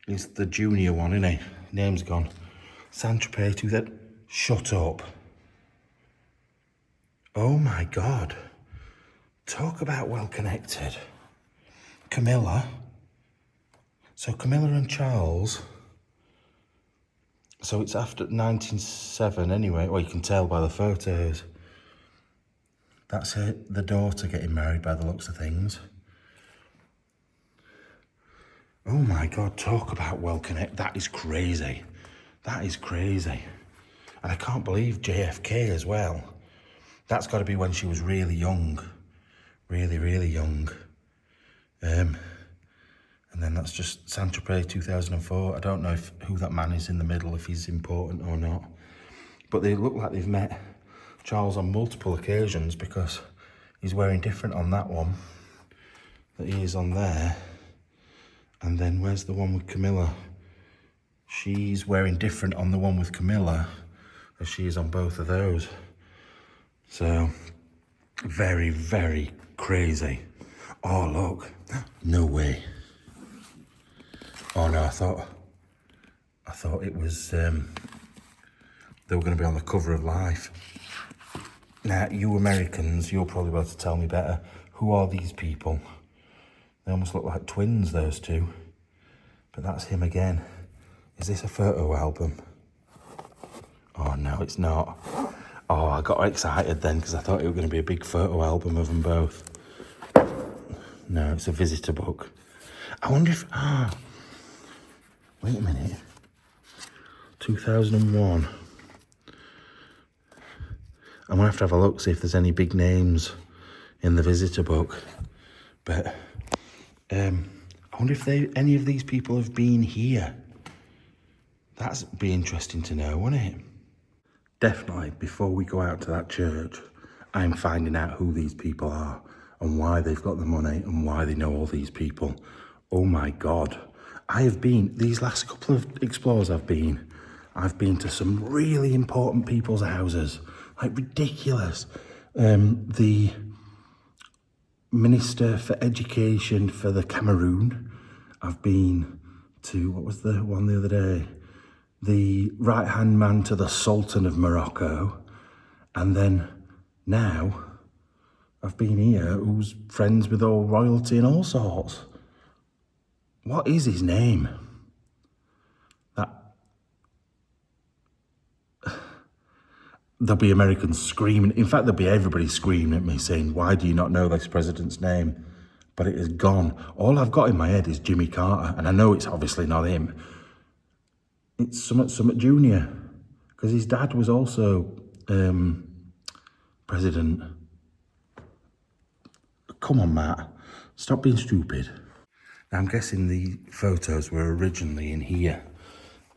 He's the junior one, isn't he? Name's gone. Saint-Tropez to that. Shut up. Oh my God. Talk about well connected. Camilla. So Camilla and Charles. So it's after 1907 anyway. Well, you can tell by the photos. That's it. The daughter getting married by the looks of things. Oh my God, talk about well connected. That is crazy. That is crazy. And I can't believe JFK as well. That's got to be when she was really young. Really, really young. And then that's just Saint-Tropez 2004. I don't know who that man is in the middle, if he's important or not. But they look like they've met Charles on multiple occasions because he's wearing different on that one that he is on there. And then where's the one with Camilla? She's wearing different on the one with Camilla as she is on both of those. So, very, very crazy. Oh, look. No way. Oh no, I thought it was, they were going to be on the cover of Life. Now, you Americans, you'll probably be able to tell me better. Who are these people? They almost look like twins, those two. But that's him again. Is this a photo album? Oh, no, it's not. Oh, I got excited then because I thought it was going to be a big photo album of them both. No, it's a visitor book. I wonder if... wait a minute. 2001. I'm going to have a look, see if there's any big names in the visitor book. But I wonder if any of these people have been here. That'd be interesting to know, wouldn't it? Definitely, before we go out to that church, I'm finding out who these people are and why they've got the money and why they know all these people. Oh my God. I have been, these last couple of explores I've been to some really important people's houses. Like ridiculous. The Minister for Education for the Cameroon. I've been to, what was the one the other day? The right-hand man to the Sultan of Morocco. And then now, I've been here, who's friends with all royalty and all sorts. What is his name? There'll be Americans screaming. In fact, there'll be everybody screaming at me saying, why do you not know this president's name? But it is gone. All I've got in my head is Jimmy Carter. And I know it's obviously not him. It's Summit Jr. Because his dad was also president. Come on, Matt. Stop being stupid. Now, I'm guessing the photos were originally in here.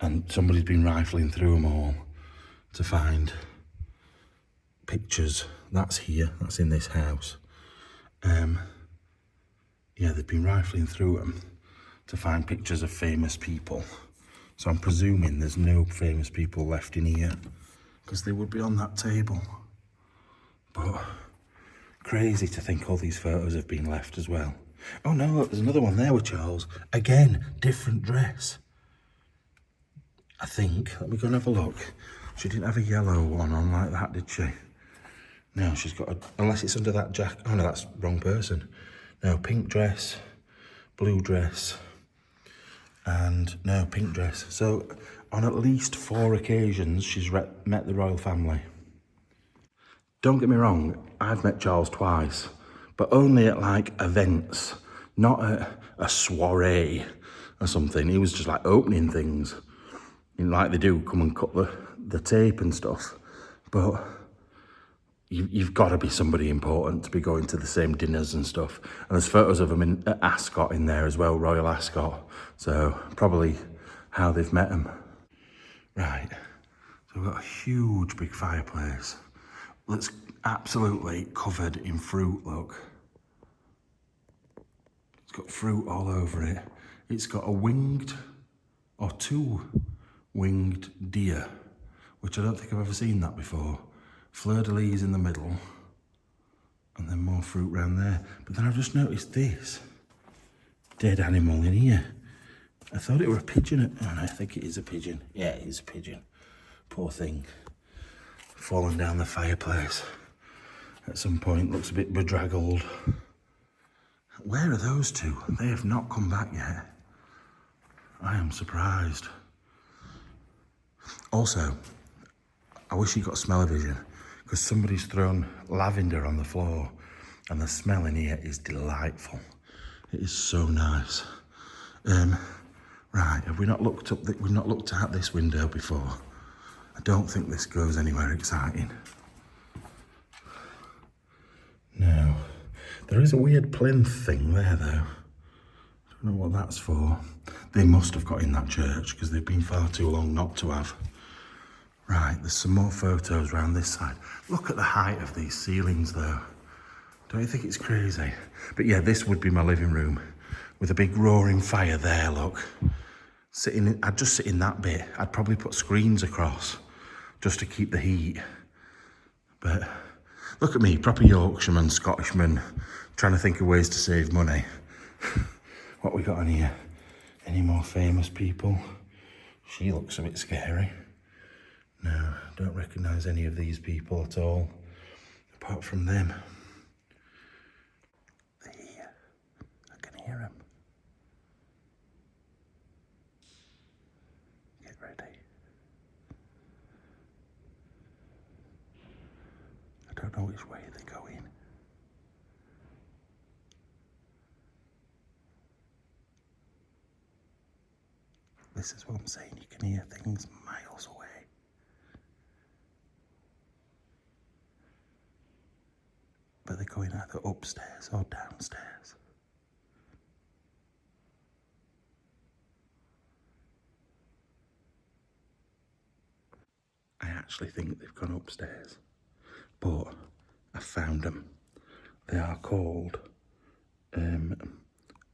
And somebody's been rifling through them all to find pictures. That's here. That's in this house. Yeah, they've been rifling through them to find pictures of famous people. So I'm presuming there's no famous people left in here because they would be on that table. But crazy to think all these photos have been left as well. Oh no, look, there's another one there with Charles. Again, different dress. I think. Let me go and have a look. She didn't have a yellow one on like that, did she? No, she's got a... Unless it's under that jacket. Oh no, that's the wrong person. No, pink dress, blue dress, and no, pink dress. So on at least 4 occasions, she's met the royal family. Don't get me wrong, I've met Charles twice, but only at like events, not at a soiree or something. He was just like opening things. Like they do, come and cut the tape and stuff. But you've got to be somebody important to be going to the same dinners and stuff. And there's photos of them at Ascot in there as well, Royal Ascot. So probably how they've met them. Right, so we've got a huge big fireplace that's absolutely covered in fruit, look. It's got fruit all over it. It's got a winged, or two winged deer, which I don't think I've ever seen that before. Fleur-de-lis in the middle, and then more fruit around there. But then I've just noticed this dead animal in here. I thought it were a pigeon. Oh no, I think it is a pigeon. Yeah, it is a pigeon. Poor thing. Fallen down the fireplace at some point. Looks a bit bedraggled. Where are those two? They have not come back yet. I am surprised. Also, I wish you got smell-o-vision, because somebody's thrown lavender on the floor and the smell in here is delightful. It is so nice. Right, have we not looked up? We've not looked out this window before. I don't think this goes anywhere exciting. No. There is a weird plinth thing there though. I don't know what that's for. They must have got in that church because they've been far too long not to have. Right, there's some more photos around this side. Look at the height of these ceilings though. Don't you think it's crazy? But yeah, this would be my living room with a big roaring fire there, look. I'd just sit in that bit. I'd probably put screens across just to keep the heat. But look at me, proper Yorkshireman, Scottishman, trying to think of ways to save money. What we got on here? Any more famous people? She looks a bit scary. No, don't recognise any of these people at all, apart from them. They're here. I can hear them. Get ready. I don't know which way they're going. This is what I'm saying, you can hear things miles away. But they're going either upstairs or downstairs. I actually think they've gone upstairs, but I found them. They are called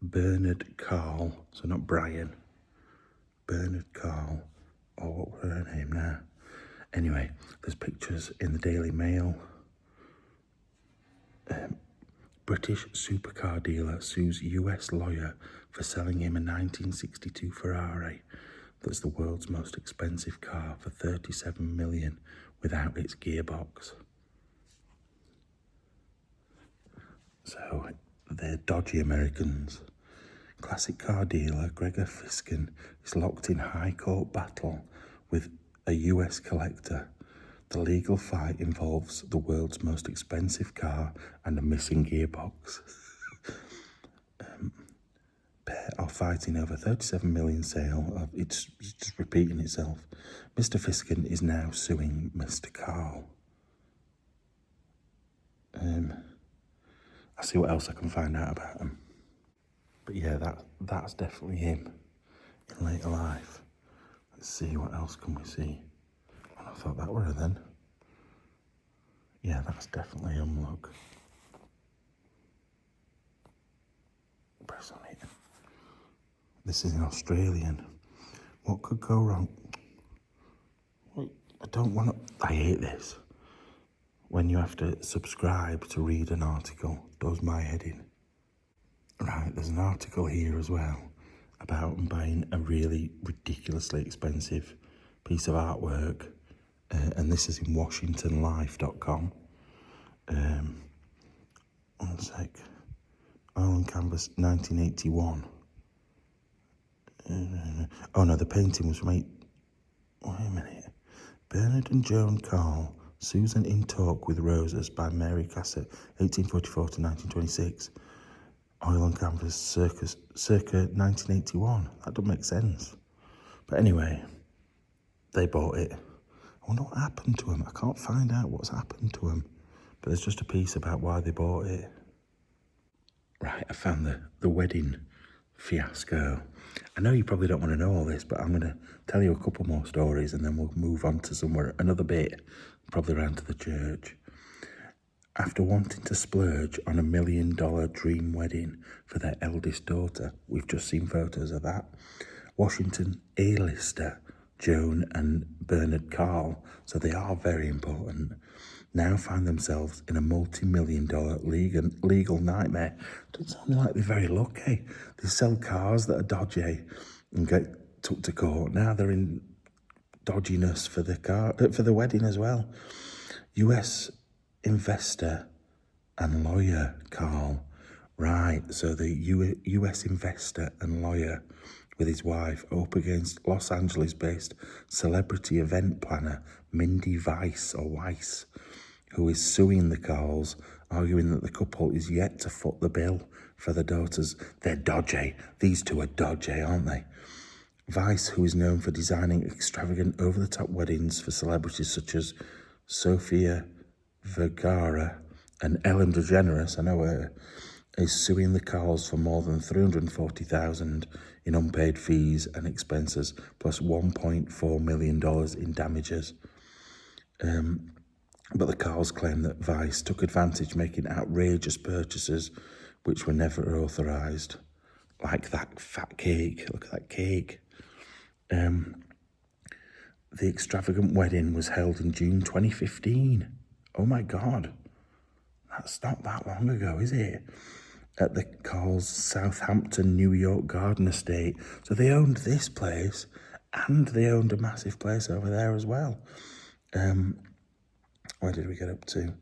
Bernard Carl, so not Brian. Bernard Carl, or what was her name now? Anyway, there's pictures in the Daily Mail. British supercar dealer sues US lawyer for selling him a 1962 Ferrari that's the world's most expensive car for 37 million without its gearbox. So they're dodgy Americans. Classic car dealer Gregor Fiskin is locked in high court battle with a US collector. The legal fight involves the world's most expensive car and a missing gearbox. Pair are fighting over 37 million sale. It's just repeating itself. Mr. Fiskin is now suing Mr. Carl. I'll see what else I can find out about him. But yeah, that's definitely him in later life. Let's see, what else can we see? I thought that were her then. Yeah, that's definitely him, look. Press on it. This is an Australian. What could go wrong? Wait, I hate this. When you have to subscribe to read an article, does my head in. Right, there's an article here as well about buying a really ridiculously expensive piece of artwork. And this is in WashingtonLife.com. One sec. Oil and canvas, 1981. Oh no, the painting was from wait a minute. Bernard and Joan Carl, Susan in Talk with Roses by Mary Cassett, 1844 to 1926. Oil and canvas, circa 1981. That doesn't make sense. But anyway, they bought it. I wonder what happened to him. I can't find out what's happened to him. but there's just a piece about why they bought it. Right, I found the wedding fiasco. I know you probably don't want to know all this, but I'm going to tell you a couple more stories and then we'll move on to another bit, probably around to the church. After wanting to splurge on $1 million dream wedding for their eldest daughter, we've just seen photos of that, Washington A-lister Joan and Bernard Carl, so they are very important, now find themselves in a multi-million-dollar legal nightmare. Doesn't sound like they're very lucky. They sell cars that are dodgy and get took to court. Now they're in dodginess for the wedding as well. US investor and lawyer Carl. Right, so the US investor and lawyer with his wife up against Los Angeles-based celebrity event planner Mindy Weiss, who is suing the Carls, arguing that the couple is yet to foot the bill for the daughters. They're dodgy. These two are dodgy, aren't they? Weiss, who is known for designing extravagant over-the-top weddings for celebrities such as Sofia Vergara and Ellen DeGeneres, I know her, is suing the Carls for more than $340,000 in unpaid fees and expenses, plus $1.4 million in damages. But the Carls claim that Weiss took advantage, making outrageous purchases which were never authorised. Like that fat cake. Look at that cake. The extravagant wedding was held in June 2015. Oh my God. That's not that long ago, is it? At the Carls' Southampton, New York garden estate. So they owned this place and they owned a massive place over there as well. Where did we get up to?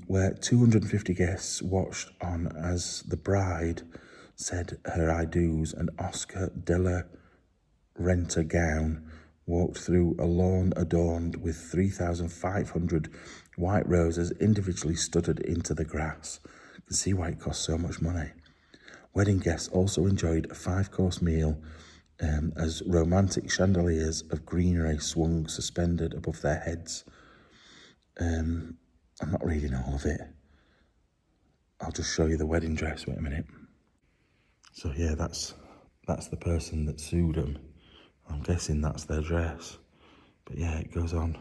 Where 250 guests watched on as the bride said her I do's and Oscar de la Renta gown walked through a lawn adorned with 3,500 white roses individually studded into the grass. You can see why it costs so much money. Wedding guests also enjoyed a 5-course meal as romantic chandeliers of greenery swung suspended above their heads. I'm not reading all of it. I'll just show you the wedding dress. Wait a minute. So yeah, that's the person that sued them. I'm guessing that's their dress. But yeah, it goes on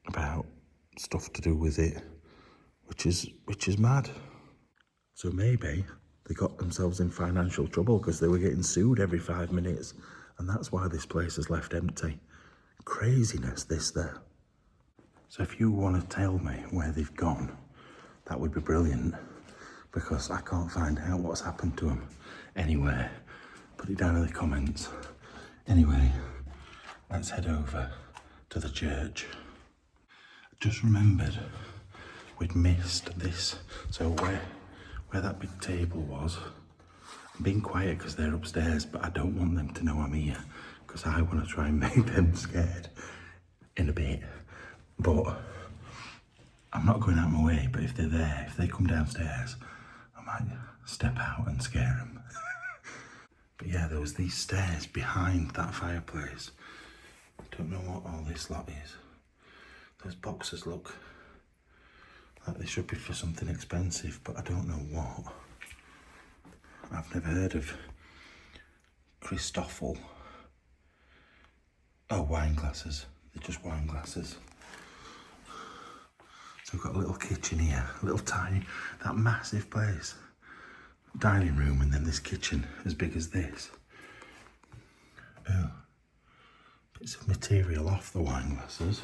about stuff to do with it, which is mad. So maybe they got themselves in financial trouble because they were getting sued every 5 minutes, and that's why this place is left empty. Craziness, this there. So if you want to tell me where they've gone, that would be brilliant, because I can't find out what's happened to them anywhere. Put it down in the comments. Anyway, let's head over to the church. I just remembered we'd missed this. So where that big table was, I'm being quiet because they're upstairs, but I don't want them to know I'm here because I want to try and make them scared in a bit. But I'm not going out of my way, but if they're there, if they come downstairs, I might step out and scare them. But yeah, there was these stairs behind that fireplace. I don't know what all this lot is. Those boxes look like they should be for something expensive, but I don't know what. I've never heard of Christoffel. Oh, wine glasses. They're just wine glasses. So we've got a little kitchen here, a little tiny, that massive place. Dining room, and then this kitchen as big as this. Oh, bits of material off the wine glasses.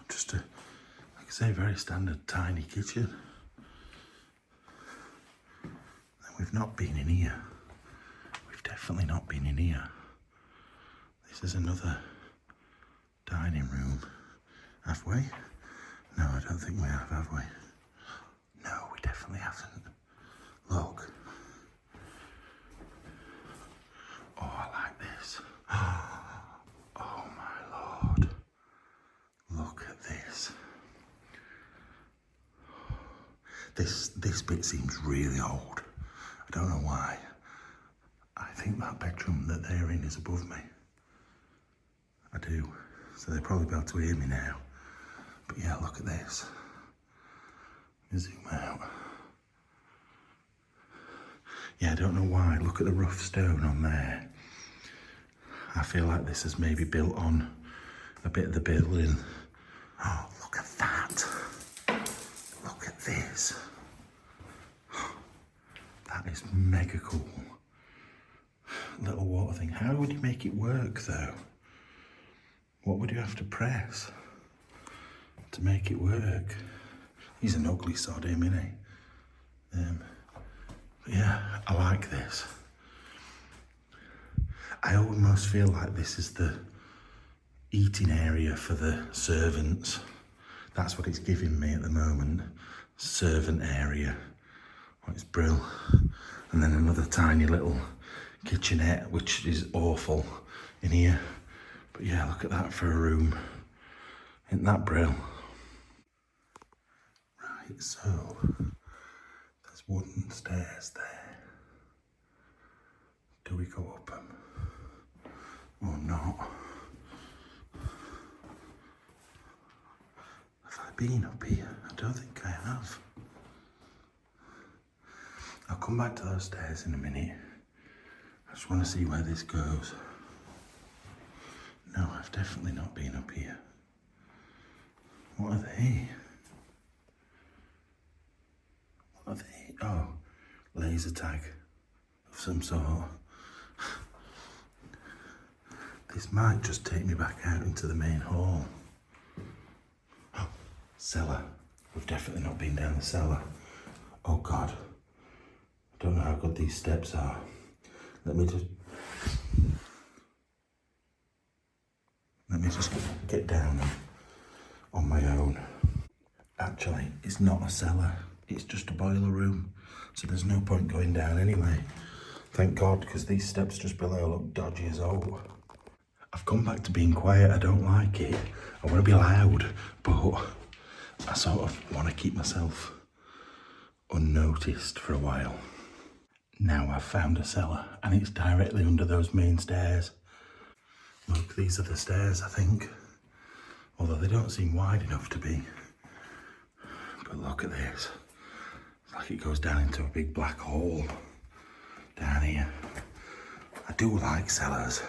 Just a, like I say, very standard tiny kitchen. And we've not been in here. We've definitely not been in here. This is another dining room. Have we? No, I don't think we have we? No, we definitely haven't. Look. Oh, I like this. Oh my Lord. Look at this. This bit seems really old. I don't know why. I think that bedroom that they're in is above me. I do. So they'll probably be able to hear me now. But yeah, look at this. Zoom out. Yeah, I don't know why. Look at the rough stone on there. I feel like this is maybe built on a bit of the building. Oh, look at that. Look at this. That is mega cool. Little water thing. How would you make it work though? What would you have to press to make it work? He's an ugly sod, him, isn't he? But yeah, I like this. I almost feel like this is the eating area for the servants. That's what it's giving me at the moment. Servant area. Oh, it's brill. And then another tiny little kitchenette, which is awful in here. But yeah, look at that for a room. Isn't that brill? Right, so there's wooden stairs there. Do we go up them or not? Have I been up here? I don't think I have. I'll come back to those stairs in a minute. I just want to see where this goes. No, I've definitely not been up here. What are they? What are they? Oh, laser tag of some sort. This might just take me back out into the main hall. Oh, cellar. We've definitely not been down the cellar. Oh God. I don't know how good these steps are. Let me just get down on my own. Actually, it's not a cellar. It's just a boiler room. So there's no point going down anyway. Thank God, because these steps just below look dodgy as all. I've come back to being quiet. I don't like it. I want to be loud, but I sort of want to keep myself unnoticed for a while. Now I've found a cellar and it's directly under those main stairs. Look, these are the stairs, I think. Although they don't seem wide enough to be. But look at this. It's like it goes down into a big black hole down here. I do like cellars.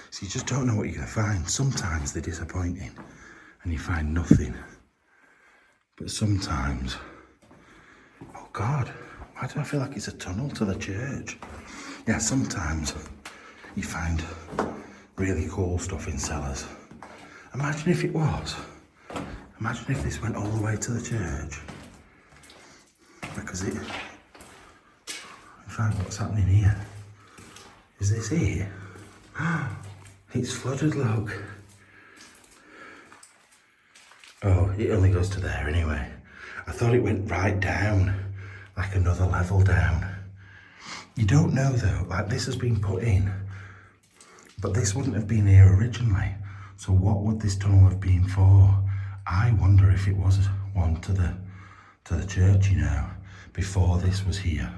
So you just don't know what you're going to find. Sometimes they're disappointing and you find nothing. But sometimes, oh God, why do I feel like it's a tunnel to the church? Yeah, sometimes you find really cool stuff in cellars. Imagine if it was. Imagine if this went all the way to the church. Because in fact, what's happening here? Is this it? It's flooded, look. Oh, it only goes to there anyway. I thought it went right down, like another level down. You don't know though, like this has been put in, but this wouldn't have been here originally. So what would this tunnel have been for? I wonder if it was one to the church, you know, before this was here.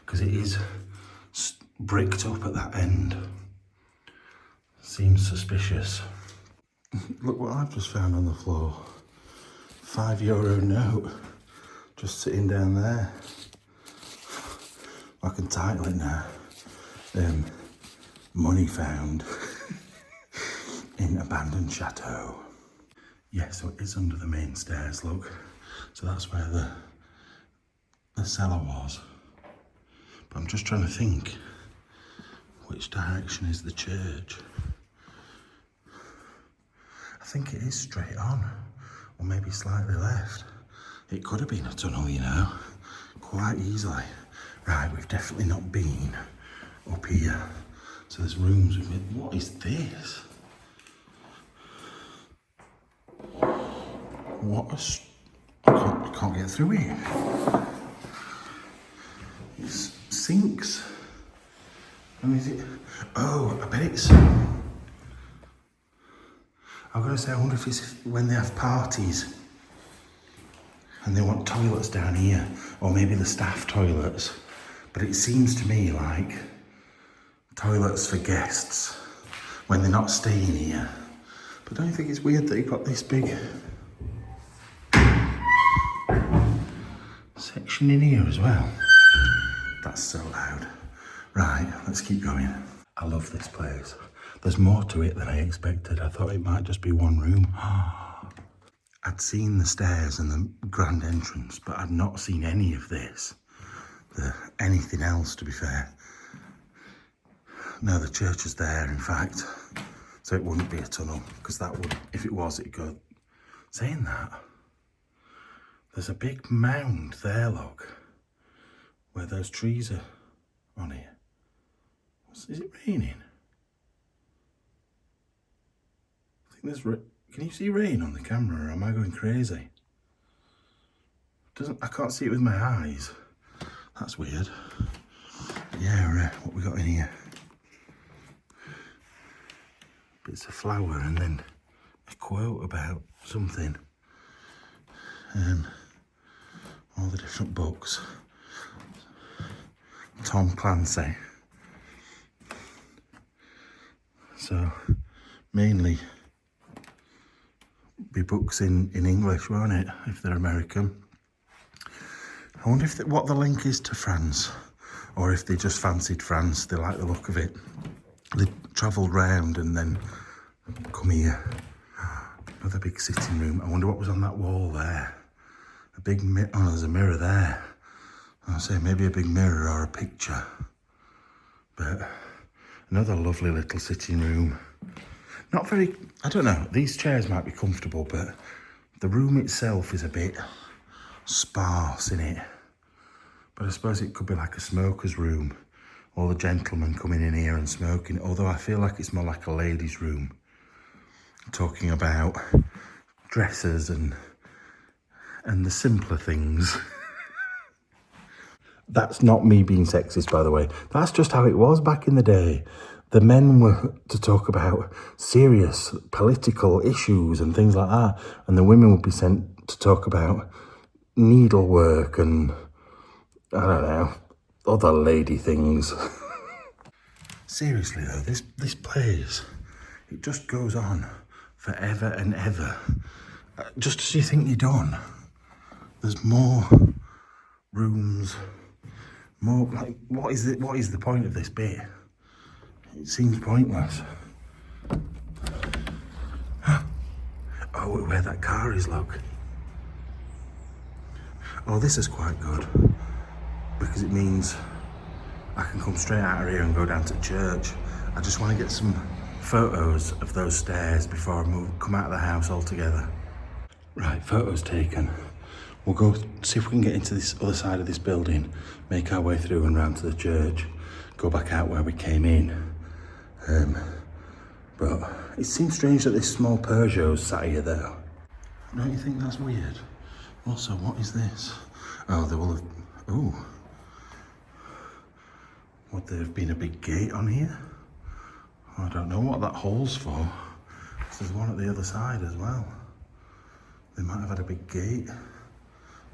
Because it is bricked up at that end. Seems suspicious. Look what I've just found on the floor. €5 note. Just sitting down there. I can title it now. Money found in abandoned chateau. Yeah, so it is under the main stairs, look. So that's where the cellar was. But I'm just trying to think, which direction is the church? I think it is straight on, or maybe slightly left. It could have been a tunnel, you know, quite easily. Right, we've definitely not been up here. So there's rooms with it. What is this? What I can't get through here. It's sinks. And is it? Oh, I bet it's. I've got to say, I wonder if it's when they have parties and they want toilets down here, or maybe the staff toilets. But it seems to me like toilets for guests when they're not staying here. But don't you think it's weird that you've got this big section in here as well. That's so loud. Right, let's keep going. I love this place. There's more to it than I expected. I thought it might just be one room. I'd seen the stairs and the grand entrance, but I'd not seen any of this. Anything else, to be fair. No, the church is there, in fact. So it wouldn't be a tunnel, because that would, if it was, it'd go. Saying that, there's a big mound there, look, where those trees are on here. Is it raining? I think there's. Can you see rain on the camera, or am I going crazy? I can't see it with my eyes. That's weird. Yeah, what we got in here? Bits of flour and then a quote about something. All the different books. Tom Clancy. So, mainly be books in English, won't it, if they're American. I wonder if what the link is to France, or if they just fancied France, they like the look of it. They travelled round and then come here. Another big sitting room. I wonder what was on that wall there. A big mirror. Oh, there's a mirror there. I'll say maybe a big mirror or a picture. But another lovely little sitting room. Not very, I don't know, these chairs might be comfortable, but the room itself is a bit sparse in it. But I suppose it could be like a smoker's room. All the gentlemen coming in here and smoking. Although I feel like it's more like a ladies' room. Talking about dresses and the simpler things. That's not me being sexist, by the way. That's just how it was back in the day. The men were to talk about serious political issues and things like that, and the women would be sent to talk about needlework and, I don't know, other lady things. Seriously though, this place, it just goes on forever and ever. Just as you think you're done, there's more rooms, more, like, what is the point of this bit? It seems pointless. Oh, where that car is, look. Oh, this is quite good, because it means I can come straight out of here and go down to church. I just want to get some photos of those stairs before I come out of the house altogether. Right, photos taken. We'll go see if we can get into this other side of this building, make our way through and round to the church, go back out where we came in. But it seems strange that this small Peugeot's sat here though. Don't you think that's weird? Also, what is this? Oh, there will have, ooh. Would there have been a big gate on here? I don't know what that hole's for. There's one at the other side as well. They might have had a big gate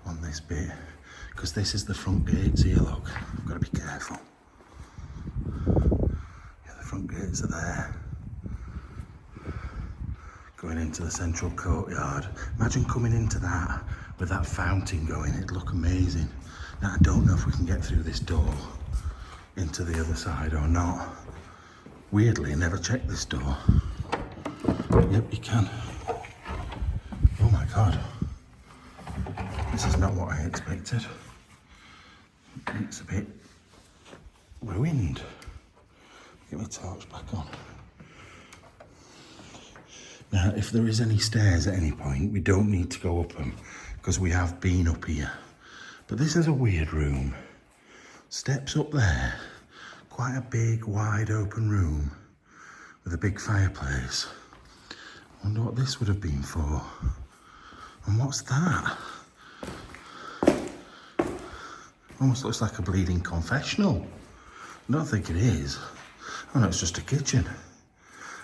on this bit, because this is the front gates here, look. I've got to be careful. Yeah, the front gates are there. Going into the central courtyard. Imagine coming into that with that fountain going, it'd look amazing. Now, I don't know if we can get through this door into the other side or not. Weirdly, I never checked this door. Yep, you can. Oh my God. This is not what I expected. It's a bit ruined. Get my torch back on. Now, if there is any stairs at any point, we don't need to go up them, because we have been up here. But this is a weird room. Steps up there. Quite a big, wide open room with a big fireplace. I wonder what this would have been for. And what's that? Almost looks like a bleeding confessional. I don't think it is. Oh no, it's just a kitchen.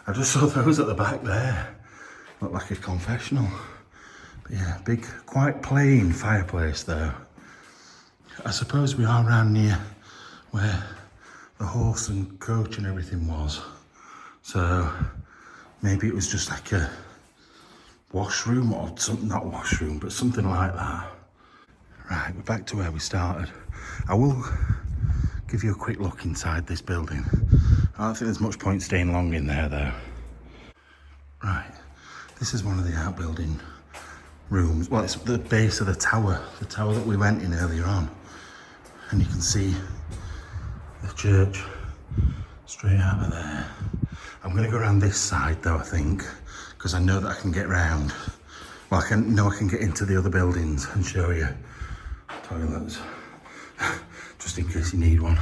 I just saw those at the back there. Look like a confessional. But yeah, big, quite plain fireplace though. I suppose we are around near where the horse and coach and everything was. So maybe it was just like a washroom or something, not washroom, but something like that. Right, we're back to where we started. I will give you a quick look inside this building. I don't think there's much point staying long in there though. Right, this is one of the outbuilding rooms. Well, it's the base of the tower that we went in earlier on. And you can see the church straight out of there. I'm going to go around this side though, I think, because I know that I can get round. Well, I can get into the other buildings and show you toilets, just in case you need one.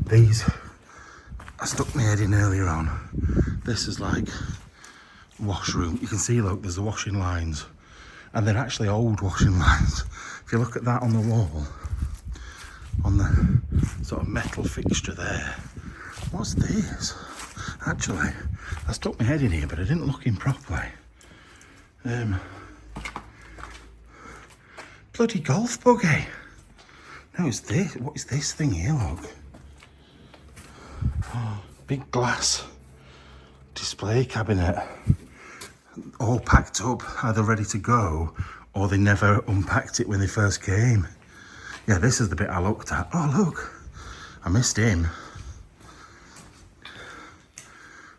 These, I stuck my head in earlier on. This is like washroom. You can see, look, there's the washing lines, and they're actually old washing lines. If you look at that on the wall, on the sort of metal fixture there, what's this? Actually, I stuck my head in here, but I didn't look in properly. Bloody golf buggy. Now it's this. What is this thing here, look? Oh, big glass display cabinet. All packed up, either ready to go, or they never unpacked it when they first came. Yeah, this is the bit I looked at. Oh, look. I missed him.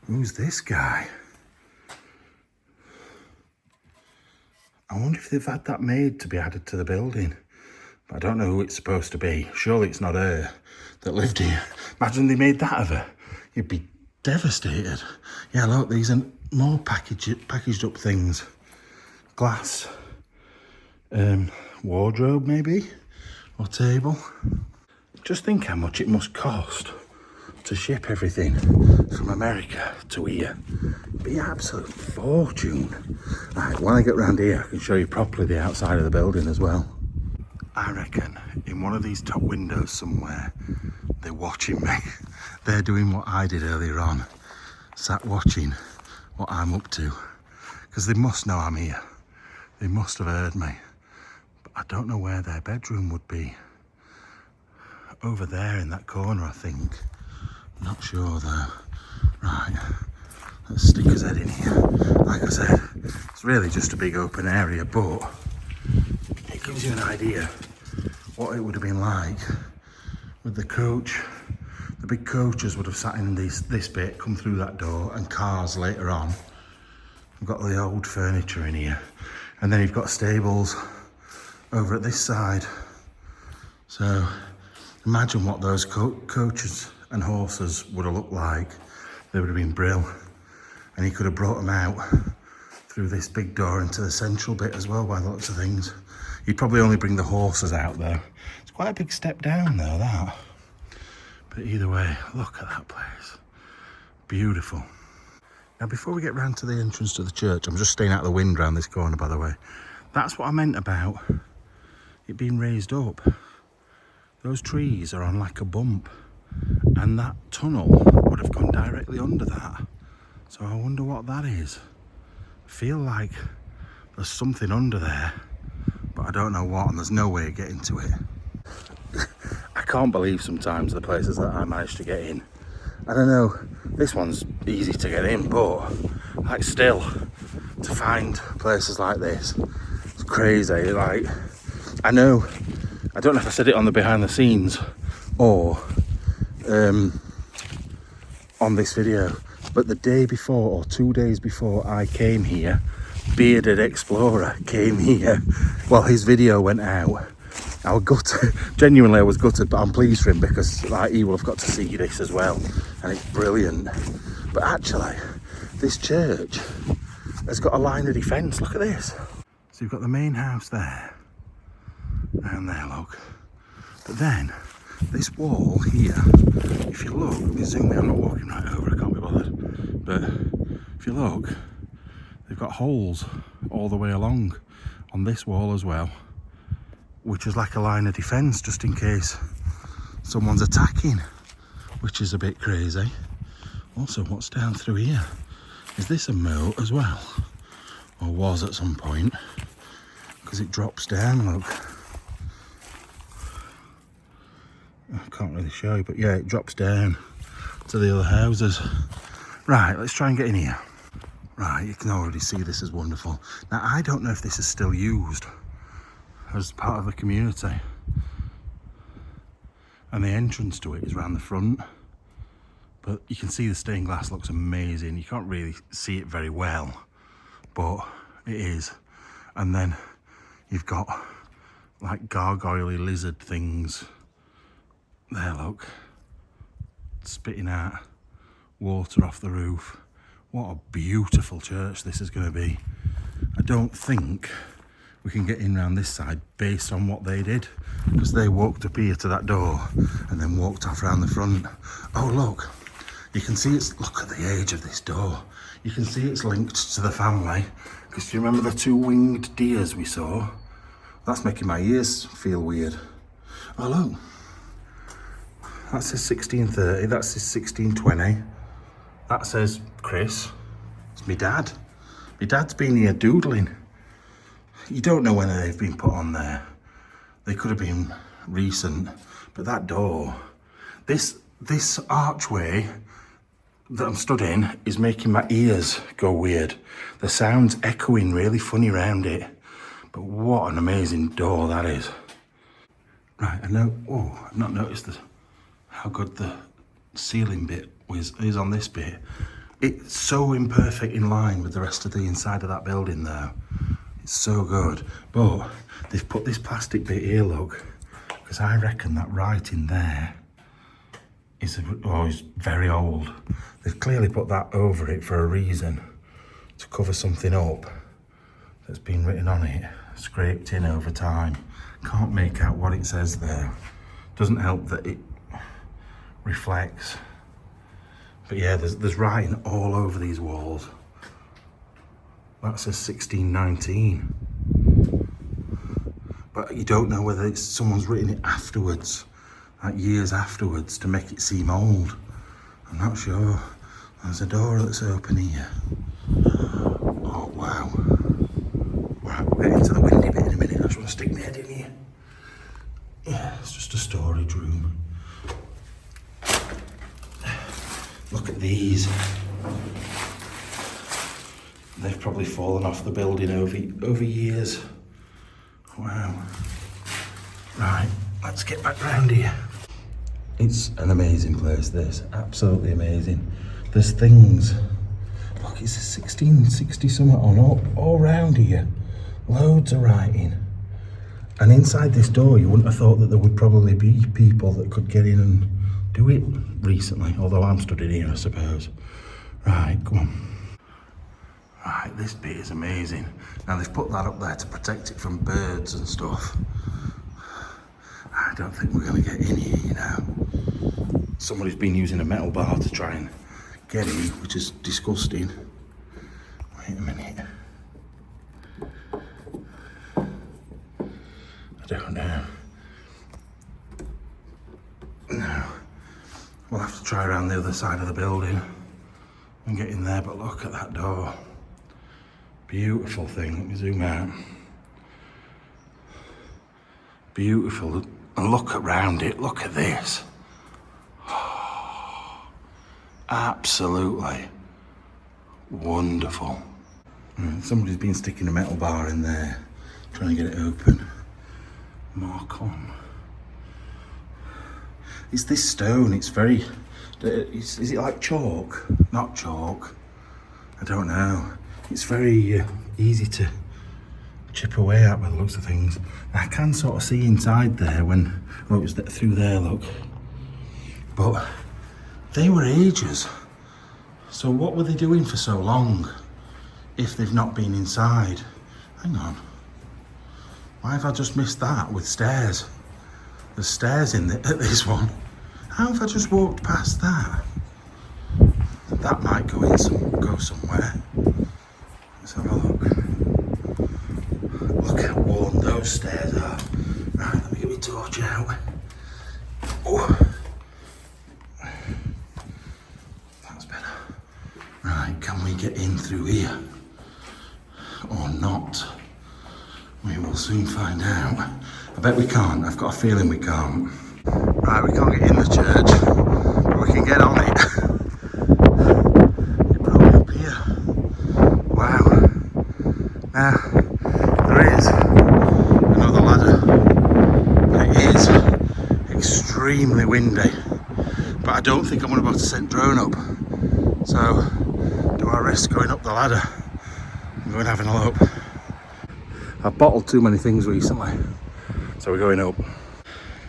Who's this guy? I wonder if they've had that made to be added to the building. But I don't know who it's supposed to be. Surely it's not her that lived here. Imagine they made that of her. You'd be devastated. Yeah, look, these are more packaged up things. Glass. Wardrobe, maybe? Or table. Just think how much it must cost to ship everything from America to here. It'd be an absolute fortune. Right, when I get round here, I can show you properly the outside of the building as well. I reckon in one of these top windows somewhere, they're watching me. They're doing what I did earlier on, sat watching what I'm up to. Because they must know I'm here. They must have heard me. But I don't know where their bedroom would be. Over there in that corner, I think. Not sure though. Right, let's stick his head in here. Like I said, it's really just a big open area, but it gives you an idea what it would have been like with the coach. The big coaches would have sat in this bit, come through that door, and cars later on. We've got the old furniture in here, and then you've got stables over at this side. So imagine what those coaches and horses would have looked like. They would have been brill, and he could have brought them out through this big door into the central bit as well, by the looks of things. You'd probably only bring the horses out though. It's quite a big step down though, that. But either way, look at that place. Beautiful. Now before we get round to the entrance to the church, I'm just staying out of the wind round this corner, by the way. That's what I meant about it being raised up. Those trees are on like a bump, and that tunnel would have gone directly under that. So I wonder what that is. I feel like there's something under there, but I don't know what, and there's no way of getting to it. I can't believe sometimes the places that I managed to get in. I don't know, this one's easy to get in, but like still, to find places like this, it's crazy. Like, I know, I don't know if I said it on the behind the scenes or on this video, but the day before or 2 days before I came here, Bearded Explorer came here. Well, his video went out. I was gutted, genuinely I was gutted, but I'm pleased for him because like he will have got to see this as well, and it's brilliant. But actually, this church has got a line of defence. Look at this. So you've got the main house there, and there, look. But then this wall here, if you look, let me zoom in, I'm not walking right over, I can't be bothered. But if you look, they've got holes all the way along on this wall as well, which is like a line of defence just in case someone's attacking, which is a bit crazy. Also, what's down through here? Is this a moat as well? Or was at some point? Because it drops down, look. I can't really show you, but yeah, it drops down to the other houses. Right, let's try and get in here. Right, you can already see this is wonderful. Now, I don't know if this is still used. as part of the community. And the entrance to it is around the front. But you can see the stained glass looks amazing. You can't really see it very well, but it is. And then you've got like gargoyle lizard things. There, look. Spitting out water off the roof. What a beautiful church this is going to be. I don't think we can get in around this side based on what they did, because they walked up here to that door and then walked off around the front. Oh look, you can see it's, look at the age of this door. You can see it's linked to the family, because do you remember the two winged deers we saw? That's making my ears feel weird. Oh look, that says 1630, that says 1620. That says Chris. It's my dad. My dad's been here doodling. You don't know when they've been put on there. They could have been recent, but that door, this archway that I'm stood in is making my ears go weird. The sound's echoing really funny around it. But what an amazing door that is. Right, I know, oh, I've not noticed how good the ceiling bit is on this bit. It's so imperfect in line with the rest of the inside of that building though. It's so good. But they've put this plastic bit here, look, because I reckon that writing there is very old. They've clearly put that over it for a reason, to cover something up that's been written on it, scraped in over time. Can't make out what it says there. Doesn't help that it reflects. But yeah, there's writing all over these walls. That says 1619. But you don't know whether it's someone's written it afterwards, like years afterwards, to make it seem old. I'm not sure. There's a door that's open here. Oh wow. Right, we'll get into the windy bit in a minute. I just want to stick my head in here. Yeah, it's just a storage room. Look at these. They've probably fallen off the building over years. Wow. Right, let's get back round here. It's an amazing place, this. Absolutely amazing. There's things. Look, it's a 1660 something on all round here. Loads of writing. And inside this door, you wouldn't have thought that there would probably be people that could get in and do it recently, although I'm stood in here, I suppose. Right, come on. Right, this bit is amazing. Now they've put that up there to protect it from birds and stuff. I don't think we're going to get in here, you know. Somebody's been using a metal bar to try and get in, which is disgusting. Wait a minute. I don't know. No. We'll have to try around the other side of the building and get in there, but look at that door. Beautiful thing. Let me zoom out. Beautiful. And look around it. Look at this. Absolutely wonderful. Somebody's been sticking a metal bar in there, trying to get it open. Mark on. It's this stone. It's very. Is it like chalk? Not chalk. I don't know. It's very easy to chip away at by the looks of things. I can sort of see inside there when, oh, it was through there, look. But they were ages. So what were they doing for so long if they've not been inside? Hang on. Why have I just missed that with stairs? There's stairs at this one. How have I just walked past that? That might go somewhere. Let's have a look. Look how worn those stairs are. Right, let me get my torch out. Oh. That's better. Right, can we get in through here? Or not? We will soon find out. I bet we can't. I've got a feeling we can't. Right, we can't get in the church, but we can get on it. It's probably up here. Wow. Now, there is another ladder extremely windy, but I don't think I'm going to be able to send drone up. So, do I risk going up the ladder and going having a look? I've bottled too many things recently, so we're going up.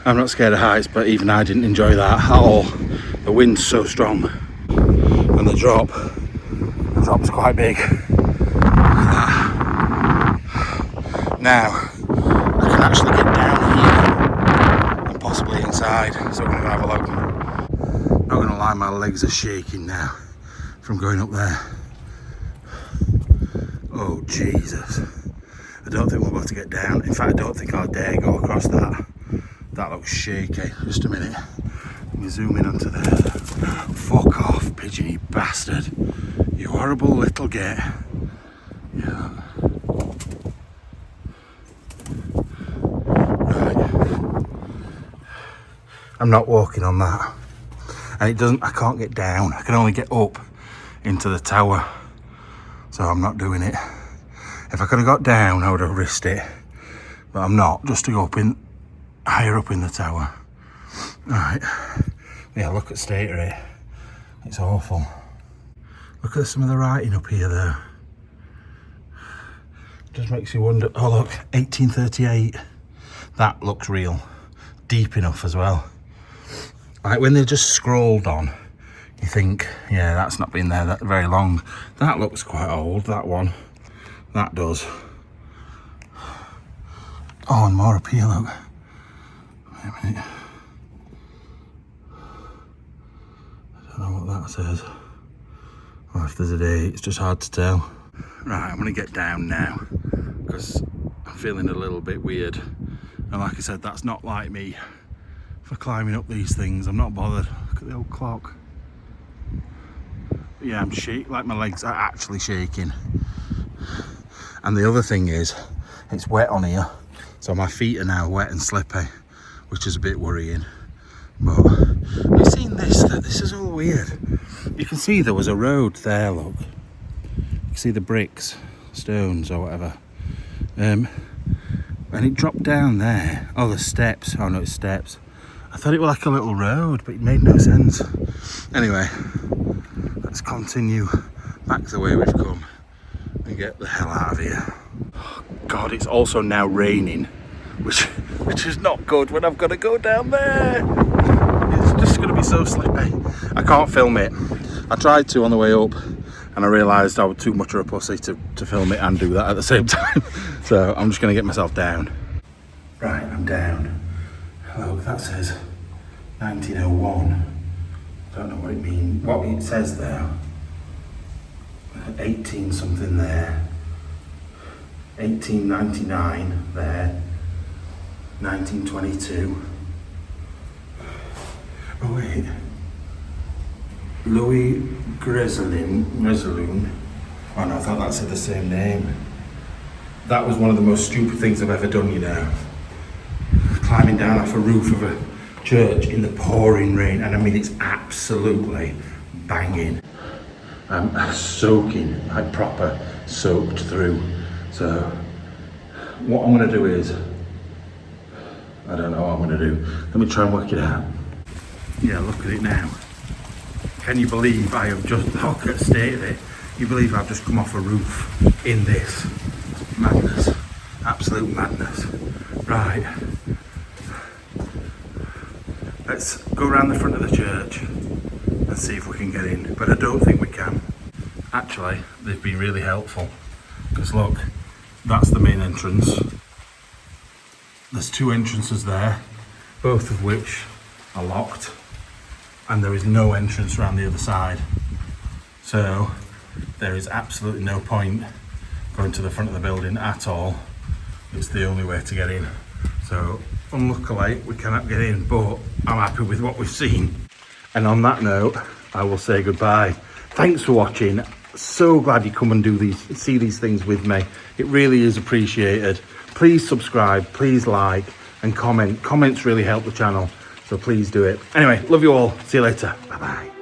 I'm not scared of heights, but even I didn't enjoy that at all. The wind's so strong, and the drop's quite big. Now, I can actually get down here and possibly inside, so we're going to have a look. Not going to lie, my legs are shaking now from going up there. Oh Jesus, I don't think we're about to get down. In fact, I don't think I'll dare go across that. That looks shaky. Just a minute, let me zoom in onto there. Fuck off, pigeony bastard, you horrible little git. Yeah. I'm not walking on that, and I can't get down. I can only get up into the tower, so I'm not doing it. If I could have got down, I would have risked it, but I'm not, just to go higher up in the tower. Right, yeah, look at Statery. It's awful. Look at some of the writing up here though. Just makes you wonder. Oh look, 1838. That looks real. Deep enough as well. Like when they're just scrolled on, you think, yeah, that's not been there that very long. That looks quite old, that one. That does. Oh, and more up here, look. Wait a minute. I don't know what that says. Or if there's a date, it's just hard to tell. Right, I'm gonna get down now, because I'm feeling a little bit weird. And like I said, that's not like me for climbing up these things. I'm not bothered. Look at the old clock. But yeah, I'm shaking, like my legs are actually shaking. And the other thing is, it's wet on here. So my feet are now wet and slippy, which is a bit worrying. But I've seen this, that this is all weird. You can see there was a road there, look. You can see the bricks, stones or whatever. And it dropped down there. Oh, the steps. Oh no, it's steps. I thought it was like a little road, but it made no sense. Anyway, let's continue back the way we've come and get the hell out of here. Oh, God, it's also now raining, which is not good when I've got to go down there. It's just going to be so slippy. I can't film it. I tried to on the way up, and I realised I was too much of a pussy to film it and do that at the same time. So I'm just going to get myself down. Right, I'm down. Look, that says 1901. Don't know what it means. What it says there. 18 something there. 1899 there. 1922. Oh wait. Louis Grezelin. Oh no, I thought that said the same name. That was one of the most stupid things I've ever done, you know. Climbing down off a roof of a church in the pouring rain, and I mean it's absolutely banging. I'm soaking, like proper soaked through. So what I'm gonna do is, I don't know what I'm gonna do. Let me try and work it out. Yeah, look at it now. Can you believe I have just, look at the state of it. You believe I've just come off a roof in this? Madness, absolute madness. Right. Let's go around the front of the church and see if we can get in, but I don't think we can. Actually, they've been really helpful, because look, that's the main entrance. There's two entrances there, both of which are locked, and there is no entrance around the other side. So there is absolutely no point going to the front of the building at all. It's the only way to get in. So unluckily we cannot get in, but I'm happy with what we've seen. And on that note, I will say goodbye. Thanks for watching. So glad you come and see these things with me. It really is appreciated. Please subscribe, please like and comment. Comments really help the channel, so please do it. Anyway, love you all. See you later. Bye bye.